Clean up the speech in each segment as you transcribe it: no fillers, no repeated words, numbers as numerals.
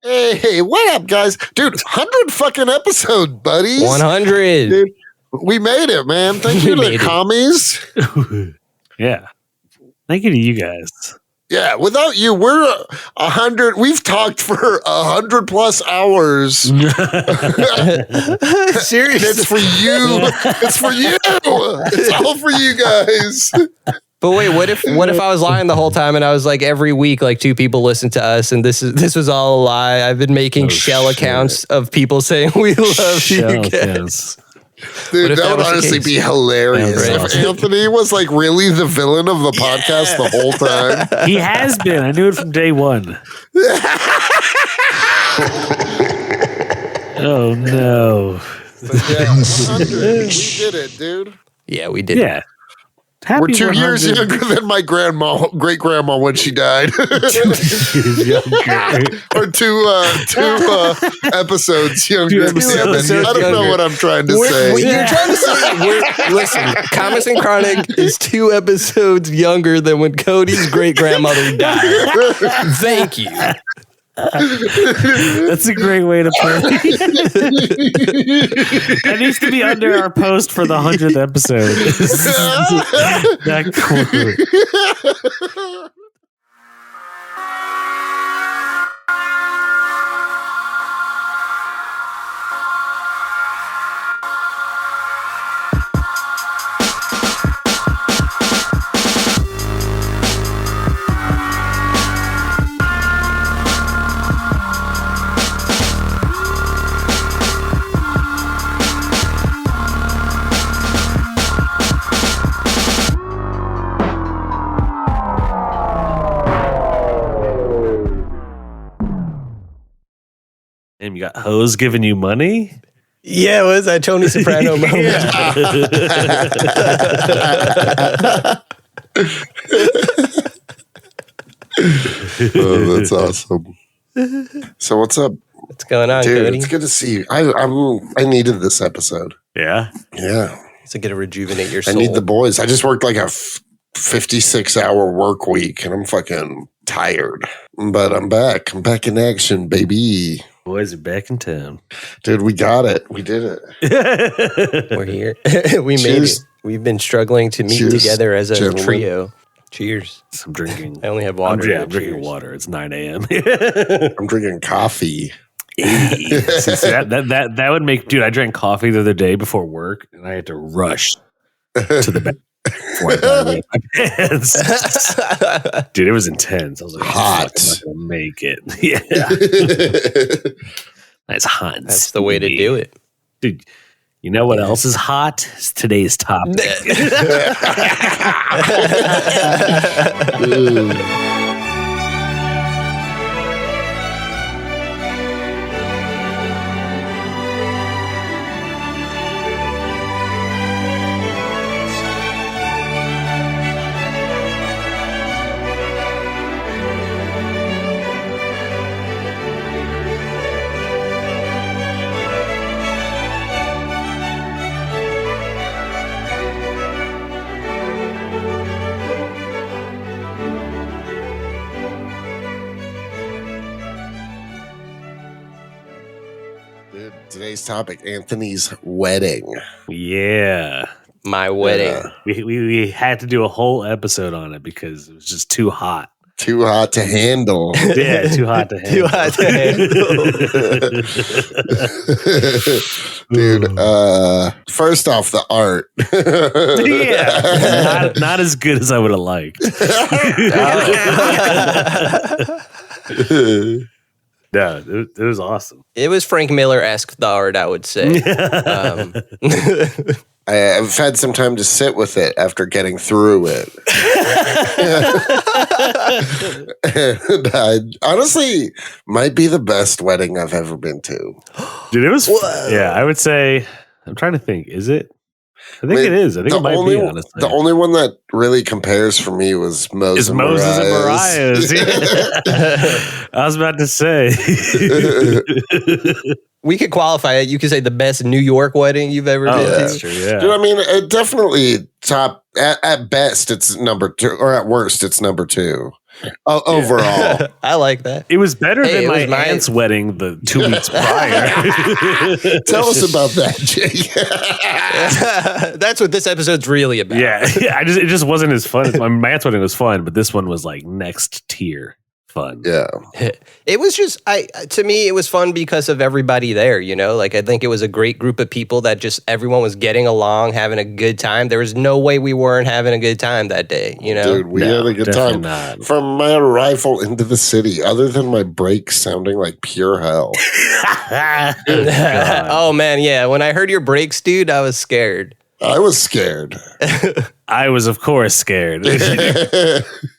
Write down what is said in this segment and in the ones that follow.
Hey, what up, guys? Dude, 100 fucking episode, buddies. 100. Dude, we made it, man. Thank you to the Commies. Yeah. Thank you to you guys. Yeah, without you, we're 100. We've talked for 100 plus hours. Seriously. It's for you. It's for you. It's all for you guys. But wait, what if I was lying the whole time and I was like every week like 2 people listen to us and this was all a lie? I've been making shell accounts of people saying we love you guys. Dude, that would honestly be hilarious if Anthony was like really the villain of the podcast the whole time. He has been. I knew it from day one. Oh no. But yeah, 100. We did it, dude. Yeah, we did. Yeah. We're 2 years younger than my great grandma when she died. Or two episodes younger. I don't know what I'm trying to say. You're trying to say, listen, Comics and Chronic is 2 episodes younger than when Cody's great grandmother died. Thank you. That's a great way to put it. That needs to be under our post for the 100th episode. That quote. And you got hoes giving you money? Yeah, it was that Tony Soprano moment. Oh, that's awesome. So what's up? What's going on, Dude, Cody? it's good to see you. I needed this episode. Yeah? Yeah. To get to rejuvenate your soul. I need the boys. I just worked like a 56-hour work week and I'm fucking tired. But I'm back. I'm back in action, baby. Boys are back in town. Dude, we got it. We did it. We're here. We made it. We've been struggling to meet together as a trio. Cheers. I'm drinking. I only have water. I'm drinking water. It's 9 a.m. I'm drinking coffee. that would make, dude, I drank coffee the other day before work and I had to rush to the back before I got away my pants. Dude, it was intense. I was like, hot. I'm not gonna make it. Yeah. That's hot. That's the way to do it. Dude, you know what else is hot? It's today's topic. Today's topic, Anthony's wedding. Yeah. My wedding. We had to do a whole episode on it because it was just too hot. Too hot to handle. Yeah, too hot to handle. Too hot to handle. Dude, first off, the art. Yeah. Not as good as I would have liked. No, it was awesome. It was Frank Miller-esque, the art, I would say. I've had some time to sit with it after getting through it. And honestly, might be the best wedding I've ever been to. Dude, it was, yeah, I would say, I'm trying to think, is it? I think it is. I think it might be, honestly. The only one that really compares for me was Moses and Mariah's. I was about to say. We could qualify it. You could say the best New York wedding you've ever been to. That's true, yeah. Dude, I mean, it definitely top, at best, it's number 2, or at worst, it's number 2. overall. I like that. It was better Hey, than it was my aunt's wedding the 2 weeks prior. Tell us about that, Jake. That's what this episode's really about. Yeah, it just wasn't as fun. My aunt's wedding was fun, but this one was like next tier fun. Yeah. It was just to me it was fun because of everybody there, you know? Like I think it was a great group of people that just everyone was getting along, having a good time. There was no way we weren't having a good time that day, you know? Dude, we had a good time. Not. From my arrival into the city, other than my brakes sounding like pure hell. Oh man, yeah. When I heard your brakes, dude, I was scared. I was scared. I was, of course, scared.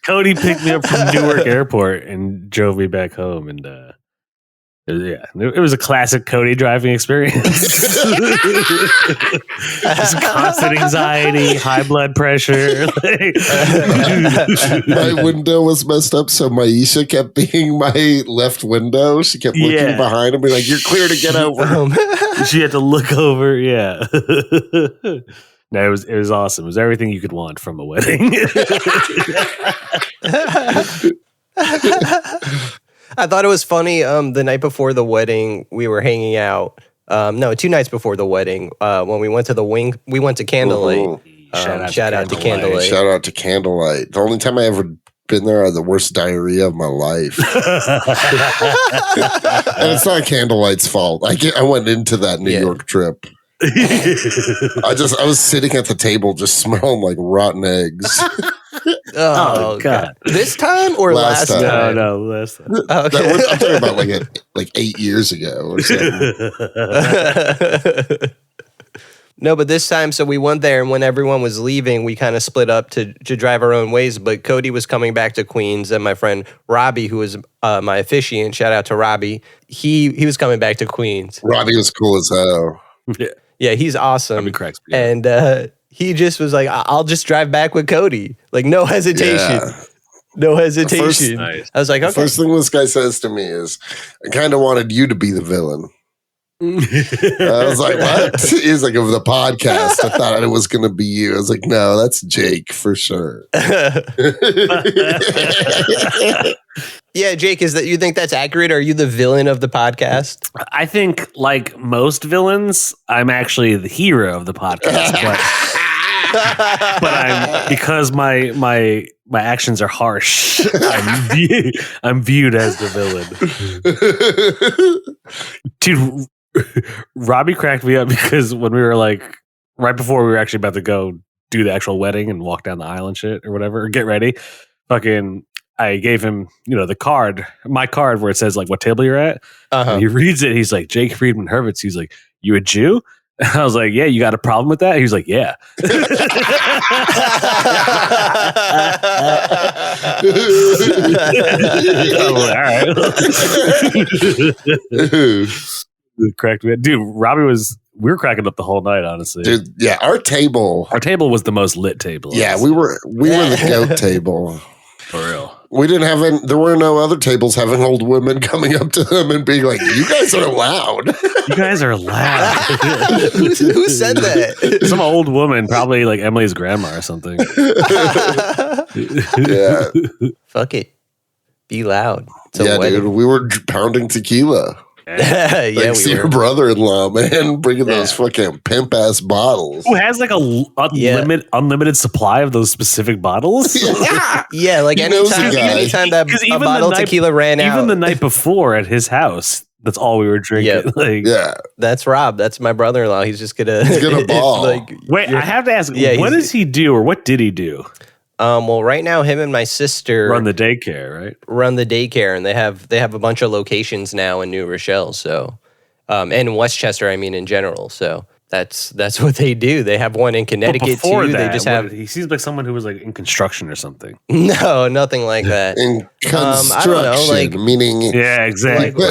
Cody picked me up from Newark Airport and drove me back home, and it was a classic Cody driving experience. Just constant anxiety, high blood pressure. My window was messed up, so Maisha kept being my left window. She kept looking behind and be like, "You're clear to get over." She had to look over. Yeah. No, it was awesome. It was everything you could want from a wedding. I thought it was funny. The night before the wedding, we were hanging out. No, 2 nights before the wedding, when we went to the wing, we went to Candlelight. Shout out to Candlelight. Shout out to Candlelight. The only time I ever been there, I had the worst diarrhea of my life. And it's not Candlelight's fault. I went into that New York trip. I was sitting at the table just smelling like rotten eggs. Oh God! This time or last time? No, last time. Okay. I'm talking about like 8 years ago or something. No, but this time, so we went there, and when everyone was leaving, we kind of split up to drive our own ways. But Cody was coming back to Queens, and my friend Robbie, who was my officiant, shout out to Robbie, he was coming back to Queens. Robbie was cool as hell. Yeah, he's awesome. Robbie cracks me up. And he just was like, "I'll just drive back with Cody." Like, no hesitation. Yeah. No hesitation. Nice. I was like, okay. First thing this guy says to me is, "I kind of wanted you to be the villain." I was like, "What?" He's like, "Of the podcast, I thought it was going to be you." I was like, "No, that's Jake for sure." Yeah, Jake, is that you think that's accurate? Are you the villain of the podcast? I think, like most villains, I'm actually the hero of the podcast, but I'm because my actions are harsh. I'm viewed as the villain. Dude, Robbie cracked me up because when we were like right before we were actually about to go do the actual wedding and walk down the aisle and shit or whatever, or get ready, fucking. I gave him, my card where it says like what table you're at. Uh-huh. He reads it. He's like, Jake Friedman Hurwitz. He's like, "You a Jew?" And I was like, "Yeah, you got a problem with that?" He was like, "Yeah." I'm like, all right. Cracked me. Dude, we were cracking up the whole night, honestly. Dude, yeah, our table was the most lit table. Yeah, honestly. we were the goat table. For real. We didn't have any, there were no other tables having old women coming up to them and being like, "You guys are loud." You guys are loud. Who said that? Some old woman, probably like Emily's grandma or something. Yeah. Fuck it. Be loud. Dude, we were pounding tequila. Yeah, Thanks to your brother-in-law, man, bringing those fucking pimp-ass bottles. Who has like a unlimited supply of those specific bottles? Yeah, like anytime that a bottle of tequila ran out. Even the night before at his house, that's all we were drinking. Yeah. That's Rob. That's my brother-in-law. He's gonna ball. Wait, I have to ask, what does he do or what did he do? Well, right now, him and my sister run the daycare, right? Run the daycare, and they have a bunch of locations now in New Rochelle. So, and Westchester, I mean, in general. So that's what they do. They have one in Connecticut too. They just have. He seems like someone who was like in construction or something. No, nothing like that. In construction, I don't know, like meaning. Yeah, exactly.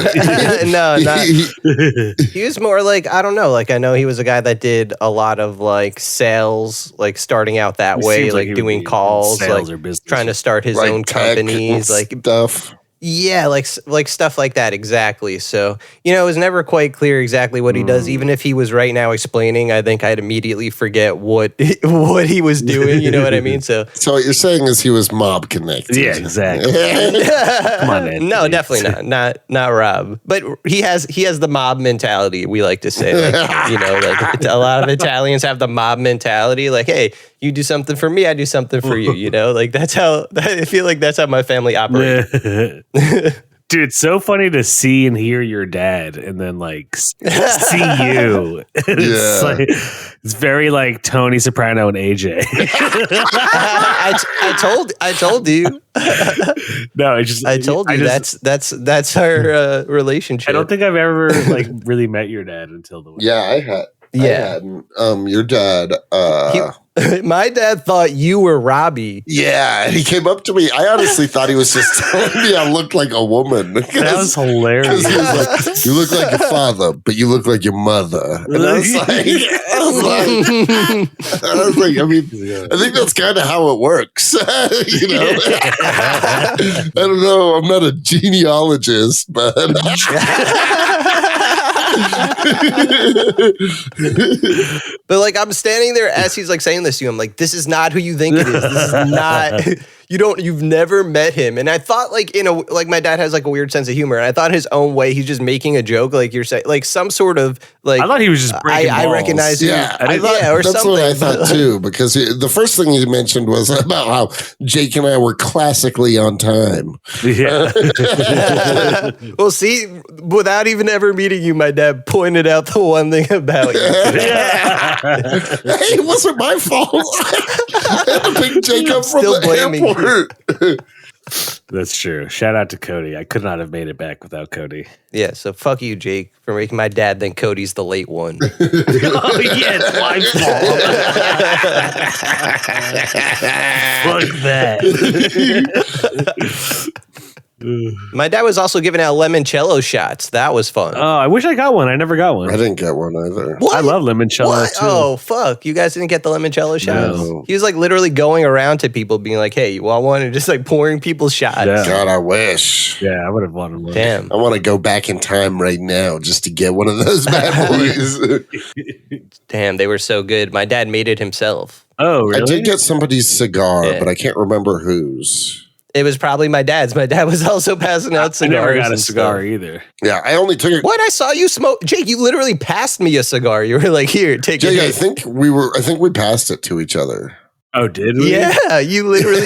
No, not. He was more like, I don't know. Like I know he was a guy that did a lot of like sales, like starting out that way, like doing calls, like or business, trying to start his own companies, like stuff. Yeah, like stuff like that, exactly. So, it was never quite clear exactly what he does. Even if he was right now explaining, I think I'd immediately forget what he was doing. You know what I mean? So what you're saying is he was mob connected. Yeah, exactly. Come on, man. no, definitely not Rob. But he has the mob mentality. We like to say, like, like a lot of Italians have the mob mentality. Like, hey, you do something for me, I do something for you. Like that's how I feel like that's how my family operates. Dude, it's so funny to see and hear your dad and then like see you. It's very like Tony Soprano and AJ. I told you. No, it's just I told you that's our relationship. I don't think I've ever like really met your dad until the Yeah, I had. Yeah. Your dad. My dad thought you were Robbie. Yeah, he came up to me. I honestly thought he was just telling me I looked like a woman. That was hilarious. He was like, you look like your father, but you look like your mother. And I was like, I mean, I think that's kind of how it works. I don't know. I'm not a genealogist, but. But like I'm standing there as he's like saying this to you, I'm like, this is not who you think it is. This is not you've never met him. And I thought like like my dad has like a weird sense of humor, and I thought his own way he's just making a joke, like you're saying, like some sort of like I thought he was just breaking balls. I recognize you. Yeah, or that's something. what I thought too, because the first thing he mentioned was about how Jake and I were classically on time. Yeah. Well, see, without even ever meeting you, my dad pointed out the one thing about you. Hey, it wasn't my fault. I had to pick Jake up from Still the blaming airport. That's true. Shout out to Cody. I could not have made it back without Cody. Yeah, so fuck you, Jake, for making my dad think Cody's the late one. Oh, yeah, it's my fault. Fuck that. My dad was also giving out limoncello shots. That was fun. Oh, I wish I got one. I never got one. I didn't get one either. What? I love limoncello too. Oh, fuck. You guys didn't get the limoncello shots? No. He was like literally going around to people being like, hey, you want one? And just like pouring people's shots. Yeah. God, I wish. Yeah, I would have wanted one. Damn. I want to go back in time right now just to get one of those bad boys. Damn, they were so good. My dad made it himself. Oh, really? I did get somebody's cigar, Yeah. but I can't remember whose. It was probably my dad's. My dad was also passing out I cigars. never got a and cigar stuff. either. Yeah, I only took it. What? I saw you smoke. Jake, you literally passed me a cigar. You were like, here, take Jake, I it. think we passed it to each other. Oh, did we? Yeah, you literally.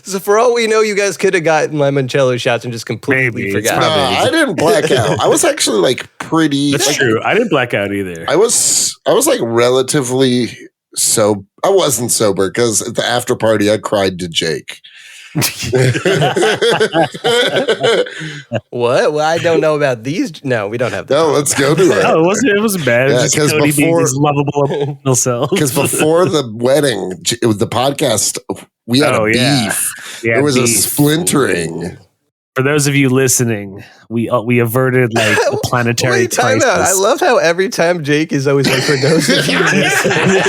So for all we know, you guys could have gotten limoncello shots and just completely Maybe. forgot. No, I didn't black out. I was actually like pretty. That's like, true. I didn't black out either. I was like relatively sober. I wasn't sober because at the after party I cried to Jake. What? Well, I don't know about these. No, we don't have that. No, let's go to it. No, it wasn't bad. Yeah, It's just Cody being before- his lovable self. Because before the wedding, it was the podcast. We had a beef. Yeah, There was a beef. splintering. For those of you listening, we averted like a planetary Wait, time crisis. out. I love how every time Jake is always like, for those of you listening.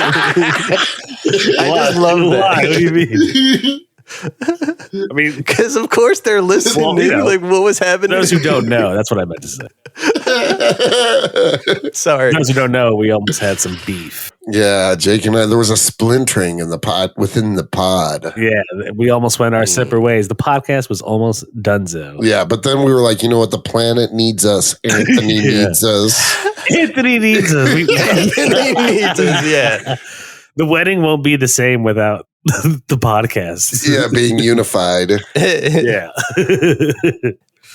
I just love that. Why? What do you mean? I mean, Because of course they're listening. Well, you know, like, what was happening? those who don't know, that's what I meant to say. Sorry. Those who don't know, we almost had some beef. Yeah, Jake and I, there was a splintering in the pod within the pod. Yeah, we almost went our separate ways. The podcast was almost donezo. Yeah, but then we were like, you know what? The planet needs us. Anthony needs us. Anthony needs us. He needs us, yeah. The wedding won't be the same without the podcast. Yeah, being unified. Yeah.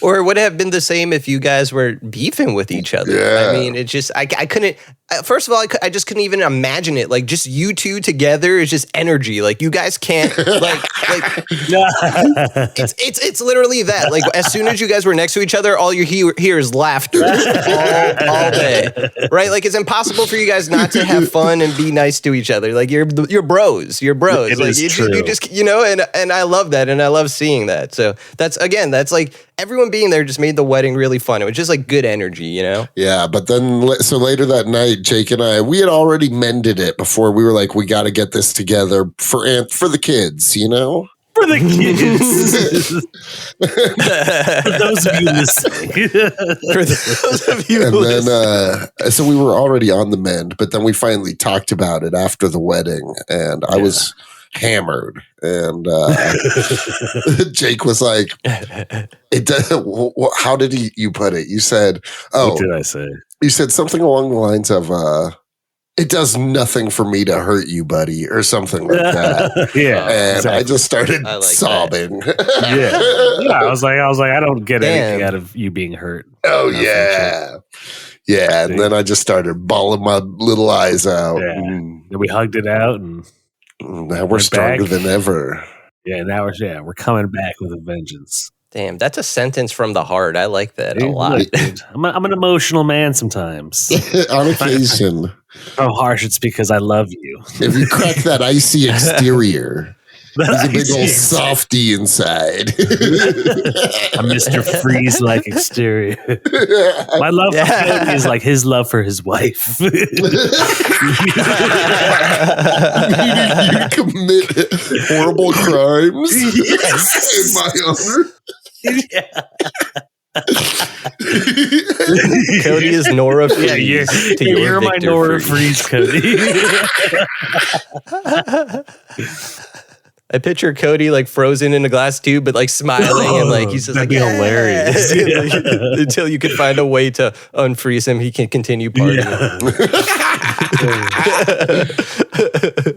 Or would it have been the same if you guys were beefing with each other? Yeah. I mean, it just, I couldn't, first of all, I just couldn't even imagine it. Like, just you two together is just energy. Like, you guys can't, like it's literally that. Like, as soon as you guys were next to each other, all you hear is laughter all day. Right? Like, it's impossible for you guys not to have fun and be nice to each other. Like, you're bros. You're bros. It like, is you true. just, and I love that. And I love seeing that. So that's like, everyone everyone being there just made the wedding really fun. It was just like good energy, you know? Yeah, but then so later that night, Jake and I, we had already mended it before. We were like, we got to get this together for the kids, you know? For the kids. For those of you listening. For those of you And listening. then, so we were already on the mend, but then we finally talked about it after the wedding, and I was hammered, and Jake was like, how did you put it? You said, what did I say? You said something along the lines of, it does nothing for me to hurt you, buddy, or something like that. Yeah. And exactly. I just started like sobbing. Yeah. I was like, I don't get anything out of you being hurt. Oh, yeah. Yeah. And then I just started bawling my little eyes out. Yeah. And we hugged it out, and now we're stronger than ever. Yeah, now we're coming back with a vengeance. Damn, that's a sentence from the heart. I like that a lot. Look, dude, I'm an emotional man sometimes. On occasion. How harsh it's because I love you. If you crack that icy exterior, there's a big old softy inside. A Mr. Freeze-like exterior. My love for Cody is like his love for his wife. You commit horrible crimes in my honor. Cody is Nora Freeze. Yeah, you're my Victor Nora Freeze, Cody. I picture Cody like frozen in a glass tube, but like smiling and like he's just that'd like be hilarious. Until you can find a way to unfreeze him, he can continue partying.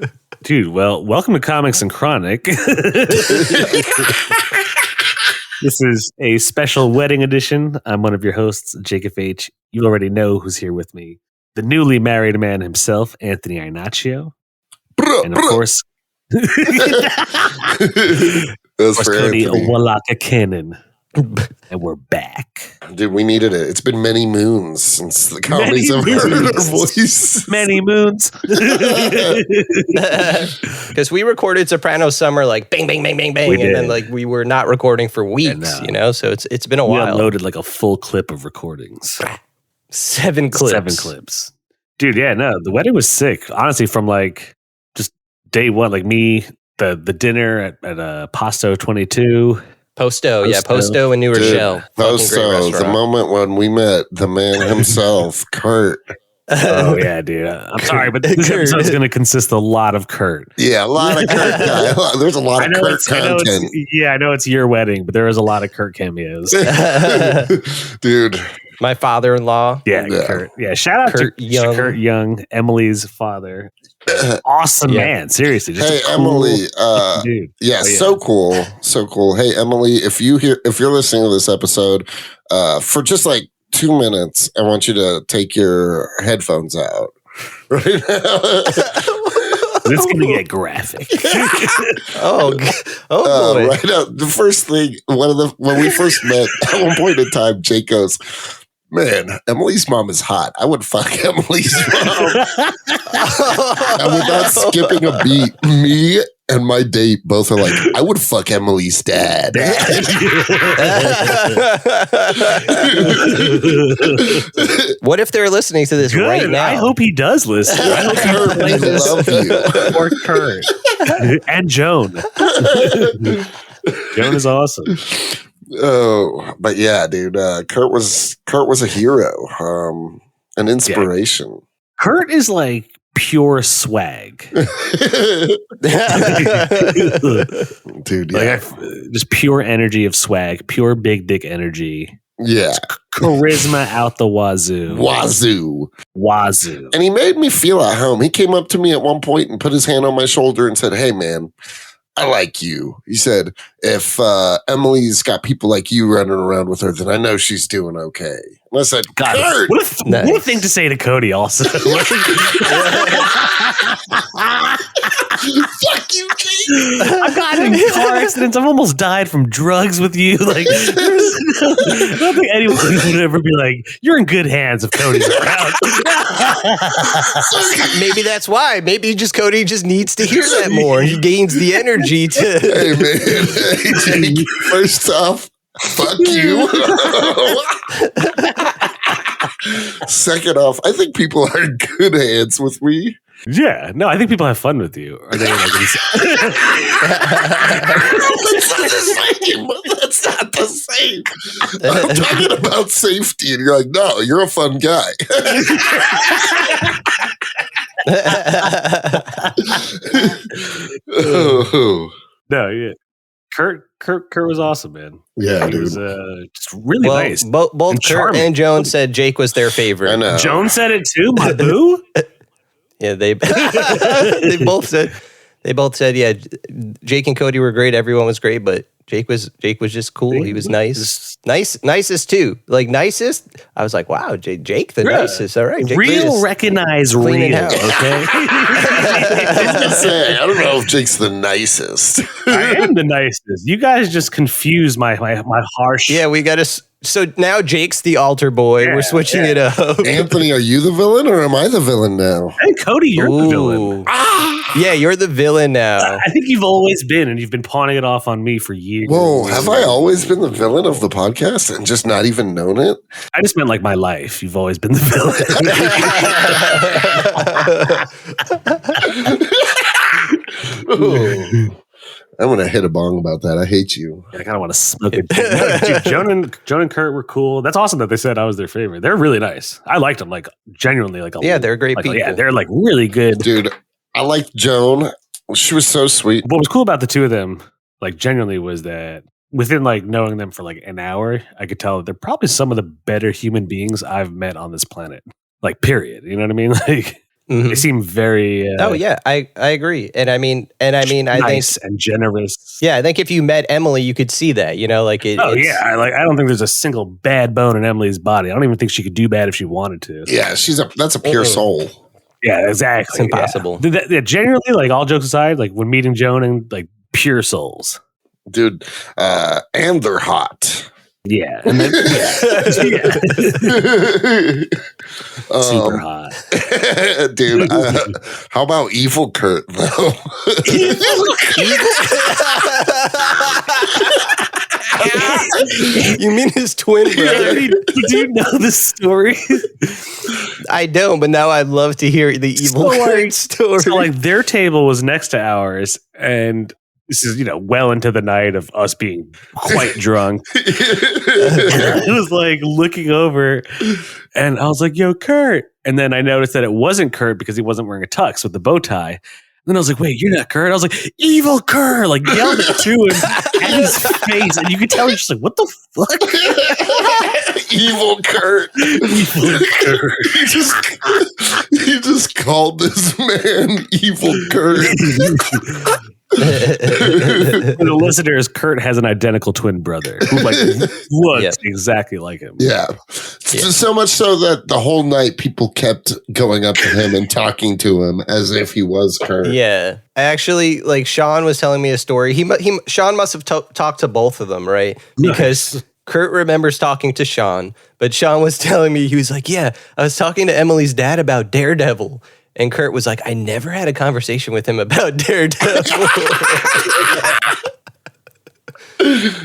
Yeah. Dude, well, welcome to Comics and Chronic. This is a special wedding edition. I'm one of your hosts, Jake FH. You already know who's here with me. The newly married man himself, Anthony Inaccio. And of course, Cody Walaka Cannon. And we're back. Dude, we needed it. It's been many moons since the commies have heard our voice. Many moons. Because we recorded Soprano Summer like bang, bang, bang, bang, bang. And then like we were not recording for weeks, you know? So it's been a while. We unloaded like a full clip of recordings. 7 clips. 7 clips. Dude, yeah, no, the wedding was sick. Honestly, from like just day one, like me, the dinner at Pasto 22. Posto and New Rochelle. Posto, the moment when we met the man himself, Curt. Oh, yeah, dude. I'm sorry, but this episode is going to consist a lot of Curt. Yeah, a lot of Curt. There's a lot of Curt content. I know it's your wedding, but there is a lot of Curt cameos. Dude. My father-in-law. Yeah, Curt. Yeah, shout out to Curt Young, Emily's father. Awesome man, seriously. Just hey, cool Emily. Dude. Yeah, so cool. So cool. Hey, Emily, if you're listening to this episode, for just like 2 minutes, I want you to take your headphones out right now. It's going to get graphic. Oh boy. Right now, the first thing, when we first met, at one point in time, Jake goes, man, Emily's mom is hot. I would fuck Emily's mom. And without skipping a beat, me and my date both are like, I would fuck Emily's dad. What if they're listening to this right now? I hope he does listen. I hope he plays this. Love you. Or Curt. And Joan. Joan is awesome. Oh, but yeah, dude, Curt was a hero, an inspiration. Yeah. Curt is like pure swag. Dude, yeah. Just pure energy of swag, pure big dick energy. Yeah. Charisma out the wazoo. Wazoo. And he made me feel at home. He came up to me at one point and put his hand on my shoulder and said, hey, man, I like you. He said, if Emily's got people like you running around with her, then I know she's doing okay. And I said, Curt! What a thing to say to Cody also. Fuck you, Jake! I've gotten in car accidents. I've almost died from drugs with you. Like, I don't think anyone would ever be like, you're in good hands if Cody's around. Maybe that's why. Maybe Cody just needs to hear that more. He gains the energy to. Hey, man. Hey, Jake, first off, Fuck you. Second off, I think people are in good hands with me. Yeah, no, I think people have fun with you. Are they like That's not the same. That's not the same. I'm talking about safety, and you're like, no, you're a fun guy. Oh. No, yeah. Kurt was awesome, man. Yeah, He dude. was just really nice. Both and Kurt charming. and Joan said Jake was their favorite. I know. Joan said it too, my boo. Yeah, they both said yeah, Jake and Cody were great. Everyone was great, but Jake was just cool. He was nicest too. Like nicest. I was like, wow, Jake the nicest. All right, Jake real recognize cleaning real. house. Okay, I was gonna say, I don't know if Jake's the nicest. I am the nicest. You guys just confuse my harsh. Yeah, we got to. So now Jake's the altar boy. Yeah, We're switching it up. Anthony, are you the villain or am I the villain now? Hey, Cody, you're the villain. Ooh. Yeah, you're the villain now. I think you've always been, and you've been pawning it off on me for years. Whoa, have I always been the villain of the podcast and just not even known it? I just meant like my life. You've always been the villain. Oh. I'm going to hit a bong about that. I hate you. I kind of want to smoke it. Dude, Joan and Kurt were cool. That's awesome that they said I was their favorite. They're really nice. I liked them, like genuinely. Like Yeah, they're great people. Yeah, they're like really good. Dude, I liked Joan. She was so sweet. What was cool about the two of them, like genuinely, was that within like knowing them for like an hour, I could tell that they're probably some of the better human beings I've met on this planet. Like, period. You know what I mean? Like. Mhm. They seem very. Oh yeah, I agree, and I mean, I nice think and generous. Yeah, I think if you met Emily, you could see that. You know, like it. Oh it's, yeah, I don't think there's a single bad bone in Emily's body. I don't even think she could do bad if she wanted to. Yeah, that's a pure soul. Yeah, exactly. It's impossible. Yeah, genuinely, like all jokes aside, like when meeting Joan and like pure souls. Dude, and they're hot. Yeah, and then, super hot, dude. How about evil Curt though? You mean his twin brother? Do you know the story? I don't, but now I'd love to hear the evil Curt story. So like their table was next to ours, and this is, well into the night of us being quite drunk. I was like looking over and I was like, yo, Kurt. And then I noticed that it wasn't Kurt because he wasn't wearing a tux with the bow tie. And then I was like, wait, you're not Kurt? I was like, evil Kurt, like yelled it to him at his face. And you could tell he's just like, what the fuck? Evil Kurt. Evil Kurt. He just called this man evil Kurt. For the listeners, Kurt has an identical twin brother who looks exactly like him. Yeah. So much so that the whole night people kept going up to him and talking to him as if he was Kurt. Yeah. I actually, like, Sean was telling me a story. Sean must have talked to both of them, right? Because Nice. Kurt remembers talking to Sean, but Sean was telling me, he was like, yeah, I was talking to Emily's dad about Daredevil. And Kurt was like, I never had a conversation with him about Daredevil.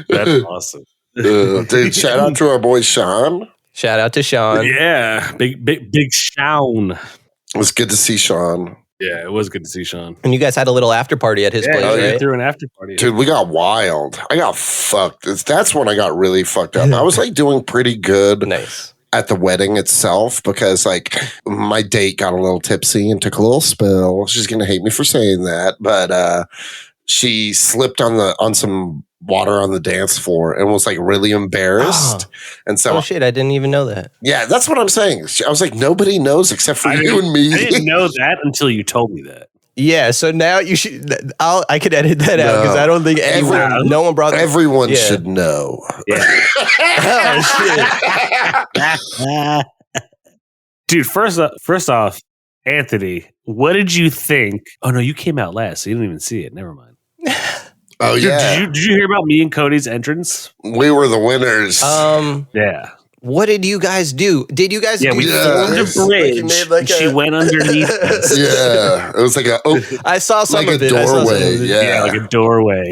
That's awesome. Dude, shout out to our boy Sean. Shout out to Sean. Yeah, big Sean. It was good to see Sean. Yeah, it was good to see Sean. And you guys had a little after party at his place, Yeah, right? threw an after party. Dude, we got wild. I got fucked. That's when I got really fucked up. I was like doing pretty good. Nice. At the wedding itself, because like my date got a little tipsy and took a little spill. She's gonna hate me for saying that, but she slipped on some water on the dance floor and was like really embarrassed. And so, Oh shit, I didn't even know that. yeah, that's what I'm saying. I was like, nobody knows except for you and me. I didn't know that until you told me that. Yeah, so now you should. I could edit that out because I don't think no one brought. Everyone should know. Yeah. Oh shit! Dude, first off, Anthony, what did you think? Oh no, you came out last, so you didn't even see it. Never mind. Oh Dude, yeah, did you hear about me and Cody's entrance? we were the winners. Yeah. What did you guys do? Did you guys do we formed a bridge. you made like and she went underneath us. Yeah, it was like I saw some like of a it. I saw some doorway. of it. Yeah. Like a doorway.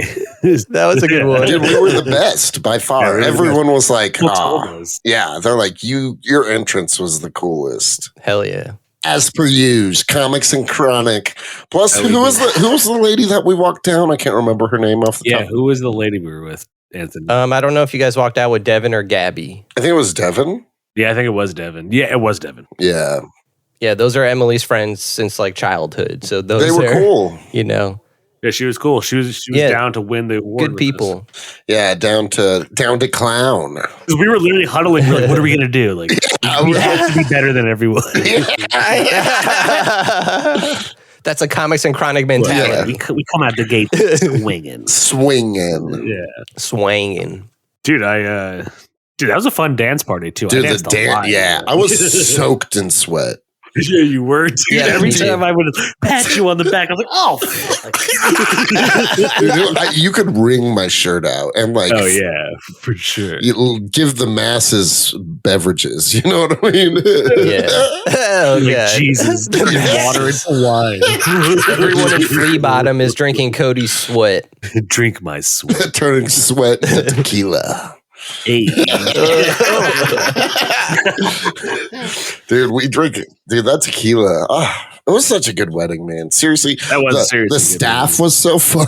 That was a good one. Dude, we were the best by far. Yeah, Everyone was like, Who told "Oh, us? yeah." They're like, your entrance was the coolest." Hell yeah. As per usual, comics and chronic. Plus, Oh, who was the lady that we walked down? I can't remember her name off the top. Who was the lady we were with, Anthony? I don't know if you guys walked out with Devin or Gabby. I think it was Devin. Yeah, I think it was Devin. Yeah, it was Devin. Yeah, Yeah, those are Emily's friends since like childhood. So those they were are, cool. You know, Yeah, she was cool. She was down to win the award. good with people. Yeah, down to clown. us. 'Cause we were literally huddling. We're like, what are we gonna do? Like, we have to be better than everyone. That's a comics and chronic mentality. Yeah. We come out the gate swinging. Swinging. Yeah, Swanging. dude. Dude, that was a fun dance party too. Dude, I the danced a lot. dance. Yeah, I was soaked in sweat. Yeah, you were. Dude. Yeah, Every me too. time I would pat you on the back, I was like, "Oh, fuck." Dude, you could wring my shirt out and like, Oh yeah, for sure. you give the masses beverages. You know what I mean? Yeah. Oh, Like, yeah. Jesus, turn water into wine. Everyone in Free Bottom is drinking Cody's sweat. Drink my sweat. Turning sweat into tequila. Hey. Dude, we drink it. Dude, that tequila. It was such a good wedding, man. Seriously. That was the, seriously The good staff wedding. was so fun.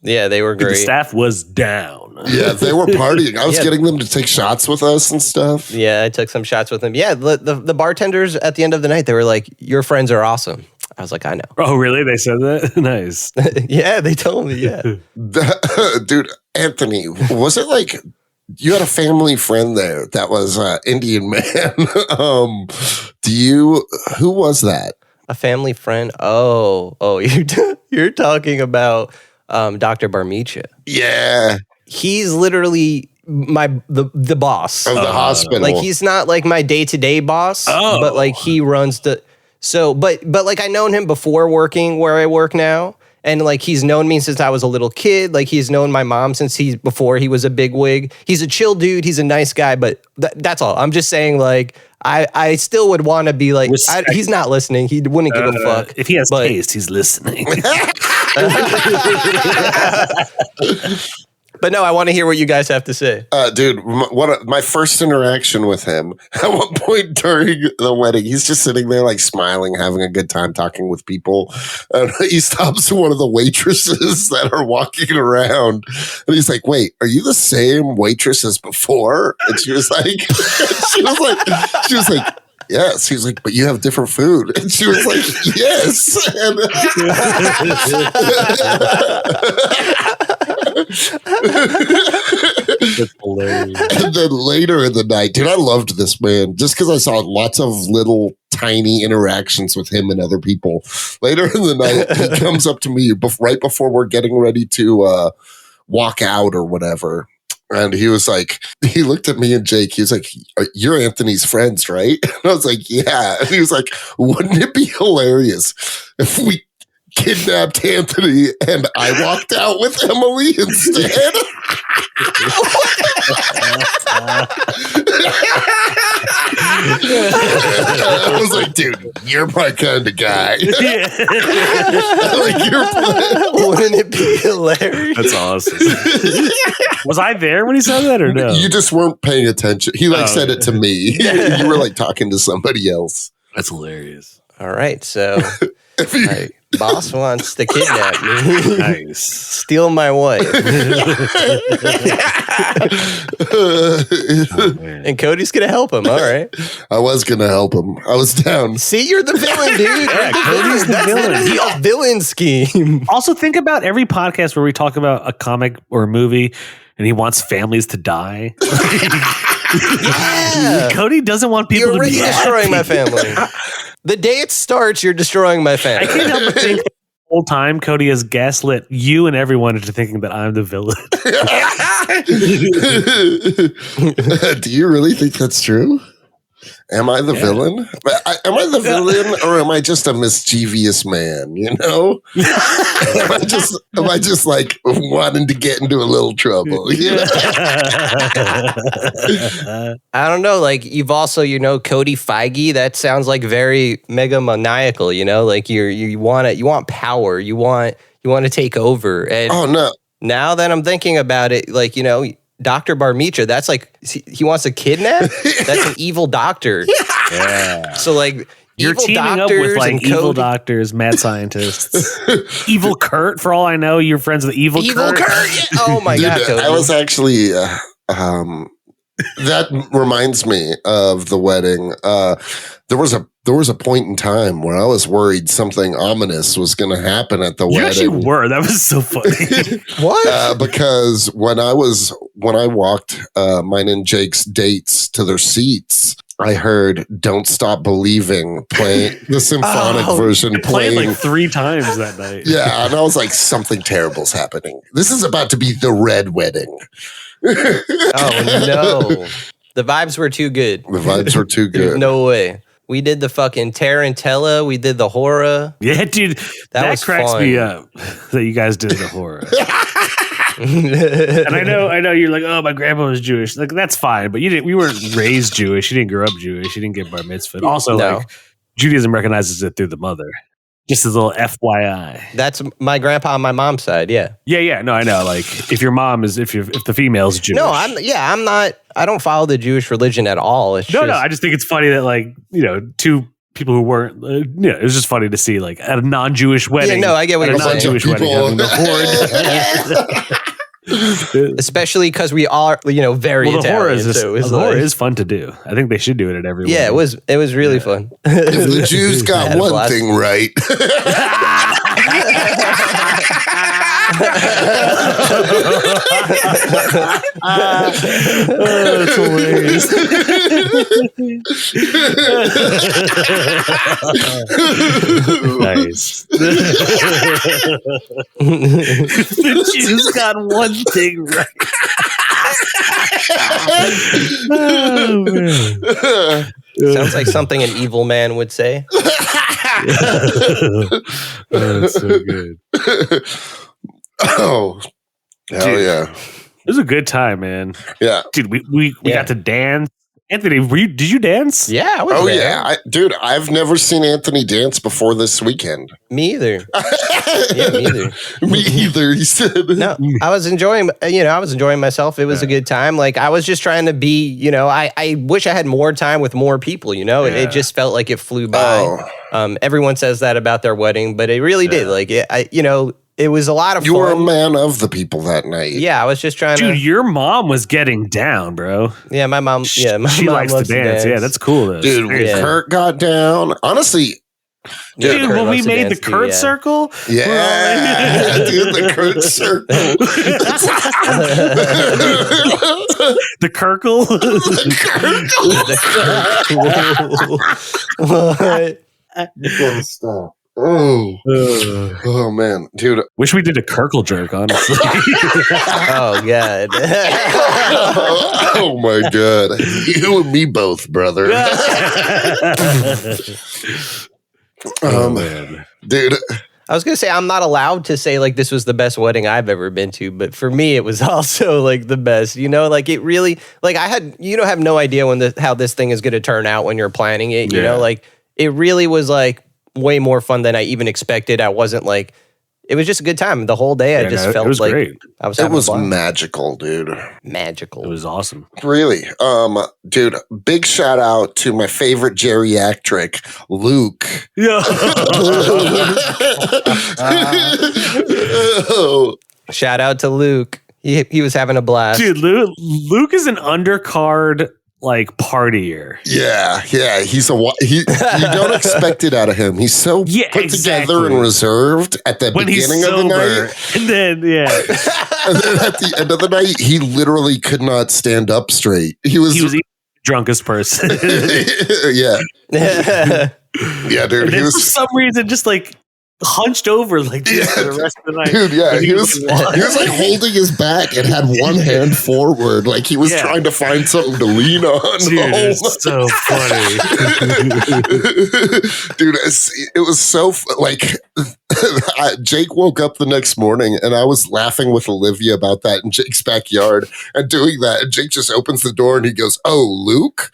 Yeah, they were The great. staff was down. Yeah, they were partying. I was Yeah. getting them to take shots with us and stuff. Yeah, I took some shots with them. Yeah, the bartenders at the end of the night, they were like, "Your friends are awesome." I was like, "I know." Oh, really? They said that? Nice. Yeah, they told me. Yeah. Dude, Anthony, was it like you had a family friend there that was Indian man? Who was that? A family friend. Oh, you're talking about Dr. Barmicha. Yeah, He's literally the boss. of the hospital. Like he's not like my day-to-day boss, Oh. but like he runs but like I known him before working where I work now. And like he's known me since I was a little kid. Like he's known my mom since before he was a big wig. He's a chill dude. He's a nice guy, but that's all. I'm just saying like I still would want to be like he's not listening. He wouldn't give a fuck. If he has taste, he's listening. But no, I want to hear what you guys have to say. Dude, my first interaction with him at one point during the wedding, he's just sitting there like smiling, having a good time talking with people. And he stops one of the waitresses that are walking around. And he's like, "Wait, are you the same waitress as before?" And she was like, "Yes." He was like, "But you have different food." And she was like, "Yes." That's hilarious. And then later in the night, dude, I loved this man just because I saw lots of little tiny interactions with him and other people. Later in the night, he comes up to me right before we're getting ready to walk out or whatever. And he was like, he looked at me and Jake. He was like, "You're Anthony's friends, right?" And I was like, "Yeah." And he was like, "Wouldn't it be hilarious if we kidnapped Anthony and I walked out with Emily instead?" I was like, "Dude, you're my kind of guy." Like, Wouldn't it be hilarious? That's awesome. Was I there when he said that or no? You just weren't paying attention. He said it to me. You were like talking to somebody else. That's hilarious. All right, so my boss wants to kidnap me. Nice. Steal my wife. Oh, man. And Cody's going to help him. All right. I was gonna help him. I was down. See, you're the villain, dude. Yeah, Cody's the villain. That's a villain scheme. Also, think about every podcast where we talk about a comic or a movie and he wants families to die. Yeah. Cody doesn't want people You're to be destroying my happy. family. The day it starts, you're destroying my I family. can't help but think the whole time Cody has gaslit you and everyone into thinking that I'm the villain. Do you really think that's true? Am I the villain? Am I the villain, or am I just a mischievous man? You know, am I just like wanting to get into a little trouble? You know? I don't know. Like you've also, Cody Feige. That sounds like very megamaniacal. Like you want power. You want to take over. And Oh no! now that I'm thinking about it, like Dr. Barmicha, that's like he wants to kidnap. That's an evil doctor. Yeah. So like You're evil teaming up with like and evil Cody- doctors, mad scientists, evil Kurt. For all I know, you're friends with evil Kurt. Yeah. Oh my Dude, god, Cody. I was actually. That reminds me of the wedding. There was a point in time where I was worried something ominous was going to happen at the You wedding. actually were. That was so funny. What? Because when I walked mine and Jake's dates to their seats, I heard "Don't Stop Believing" playing the symphonic version Played playing like 3 times that night. Yeah, and I was like, something terrible's happening. This is about to be the red wedding. Oh no. The vibes were too good. The vibes were too There's good. no way. We did the fucking Tarantella. We did the horror. Yeah, dude, that was cracks fun. me up that you guys did the horror. And I know you're like, oh, my grandpa was Jewish. Like that's fine, but we weren't raised Jewish. You didn't grow up Jewish. You didn't get bar mitzvah. Also, No. like Judaism recognizes it through the mother. Just a little FYI. That's my grandpa on my mom's side. Yeah. Yeah. No, I know. Like if your mom is, if the female's Jewish. No, I'm not. I don't follow the Jewish religion at all. It's No. just, I just think it's funny that like two people who weren't. It was just funny to see like at a non-Jewish wedding. Yeah, no, I get what at a you're saying. non-Jewish wedding having the horde. especially because we are, very Well, the horror Italian. So it's the horror like- is fun to do. I think they should do it at every. Yeah, wedding. it was really fun. If the Jews I got had a one blast. thing right, Oh, that's hilarious. Nice. The Jews got one thing right. Oh, man. Sounds like something an evil man would say. Oh, that's so good. oh, hell Dude. yeah, It was a good time, man. yeah. Dude, we Yeah. got to dance. Anthony, did you dance? Yeah, I was Oh there. yeah, dude. I've never seen Anthony dance before this weekend. Me either. Yeah, me either. Me either. He said. No, I was enjoying, myself. It was a good time. Like I was just trying to be, I wish I had more time with more people, It just felt like it flew by. Oh, Everyone says that about their wedding, but it really did. Like it was a lot of you fun. were a man of the people that night. Yeah, I was just trying Dude, to. your mom was getting down, bro. Yeah, my mom. Yeah, my she mom likes to loves dance. Yeah, that's cool. Though. Dude, when Yeah. Kurt got down, honestly, Dude, Kurt when we loves to made the dance too, Kurt yeah. circle, yeah, dude, the Kurt circle. the Kirkle. What? You gotta stop. Oh man, dude. Wish we did a Kirkle jerk, honestly. Oh god. Oh my god, you and me both, brother. Man. Dude. I was gonna say I'm not allowed to say like this was the best wedding I've ever been to, but for me it was also like the best. Like it really, like I had, have no idea how this thing is gonna turn out when you're planning it. You Yeah. know, like it really was like way more fun than I even expected. I wasn't like, it was just a good time the whole day. I just felt it was like great. I was It having was fun. magical, dude. Magical. It was awesome. Really. Dude, big shout out to my favorite geriatric, Luke. Yeah. Shout out to Luke. He was having a blast. Dude, Luke is an undercard like partier. Yeah. He's you don't expect it out of him. He's so put together and reserved at the When he's beginning of the sober, night. and then And then at the end of the night, he literally could not stand up straight. He was the drunkest person. yeah. Yeah, dude. And He then for was some reason, just like hunched over like this for the rest of the night. Dude, yeah, he was like holding his back and had one hand forward, like he was trying to find something to lean on. Dude, it's so funny. Dude, it was so like Jake woke up the next morning and I was laughing with Olivia about that in Jake's backyard and doing that, and Jake just opens the door and he goes, "Oh, Luke."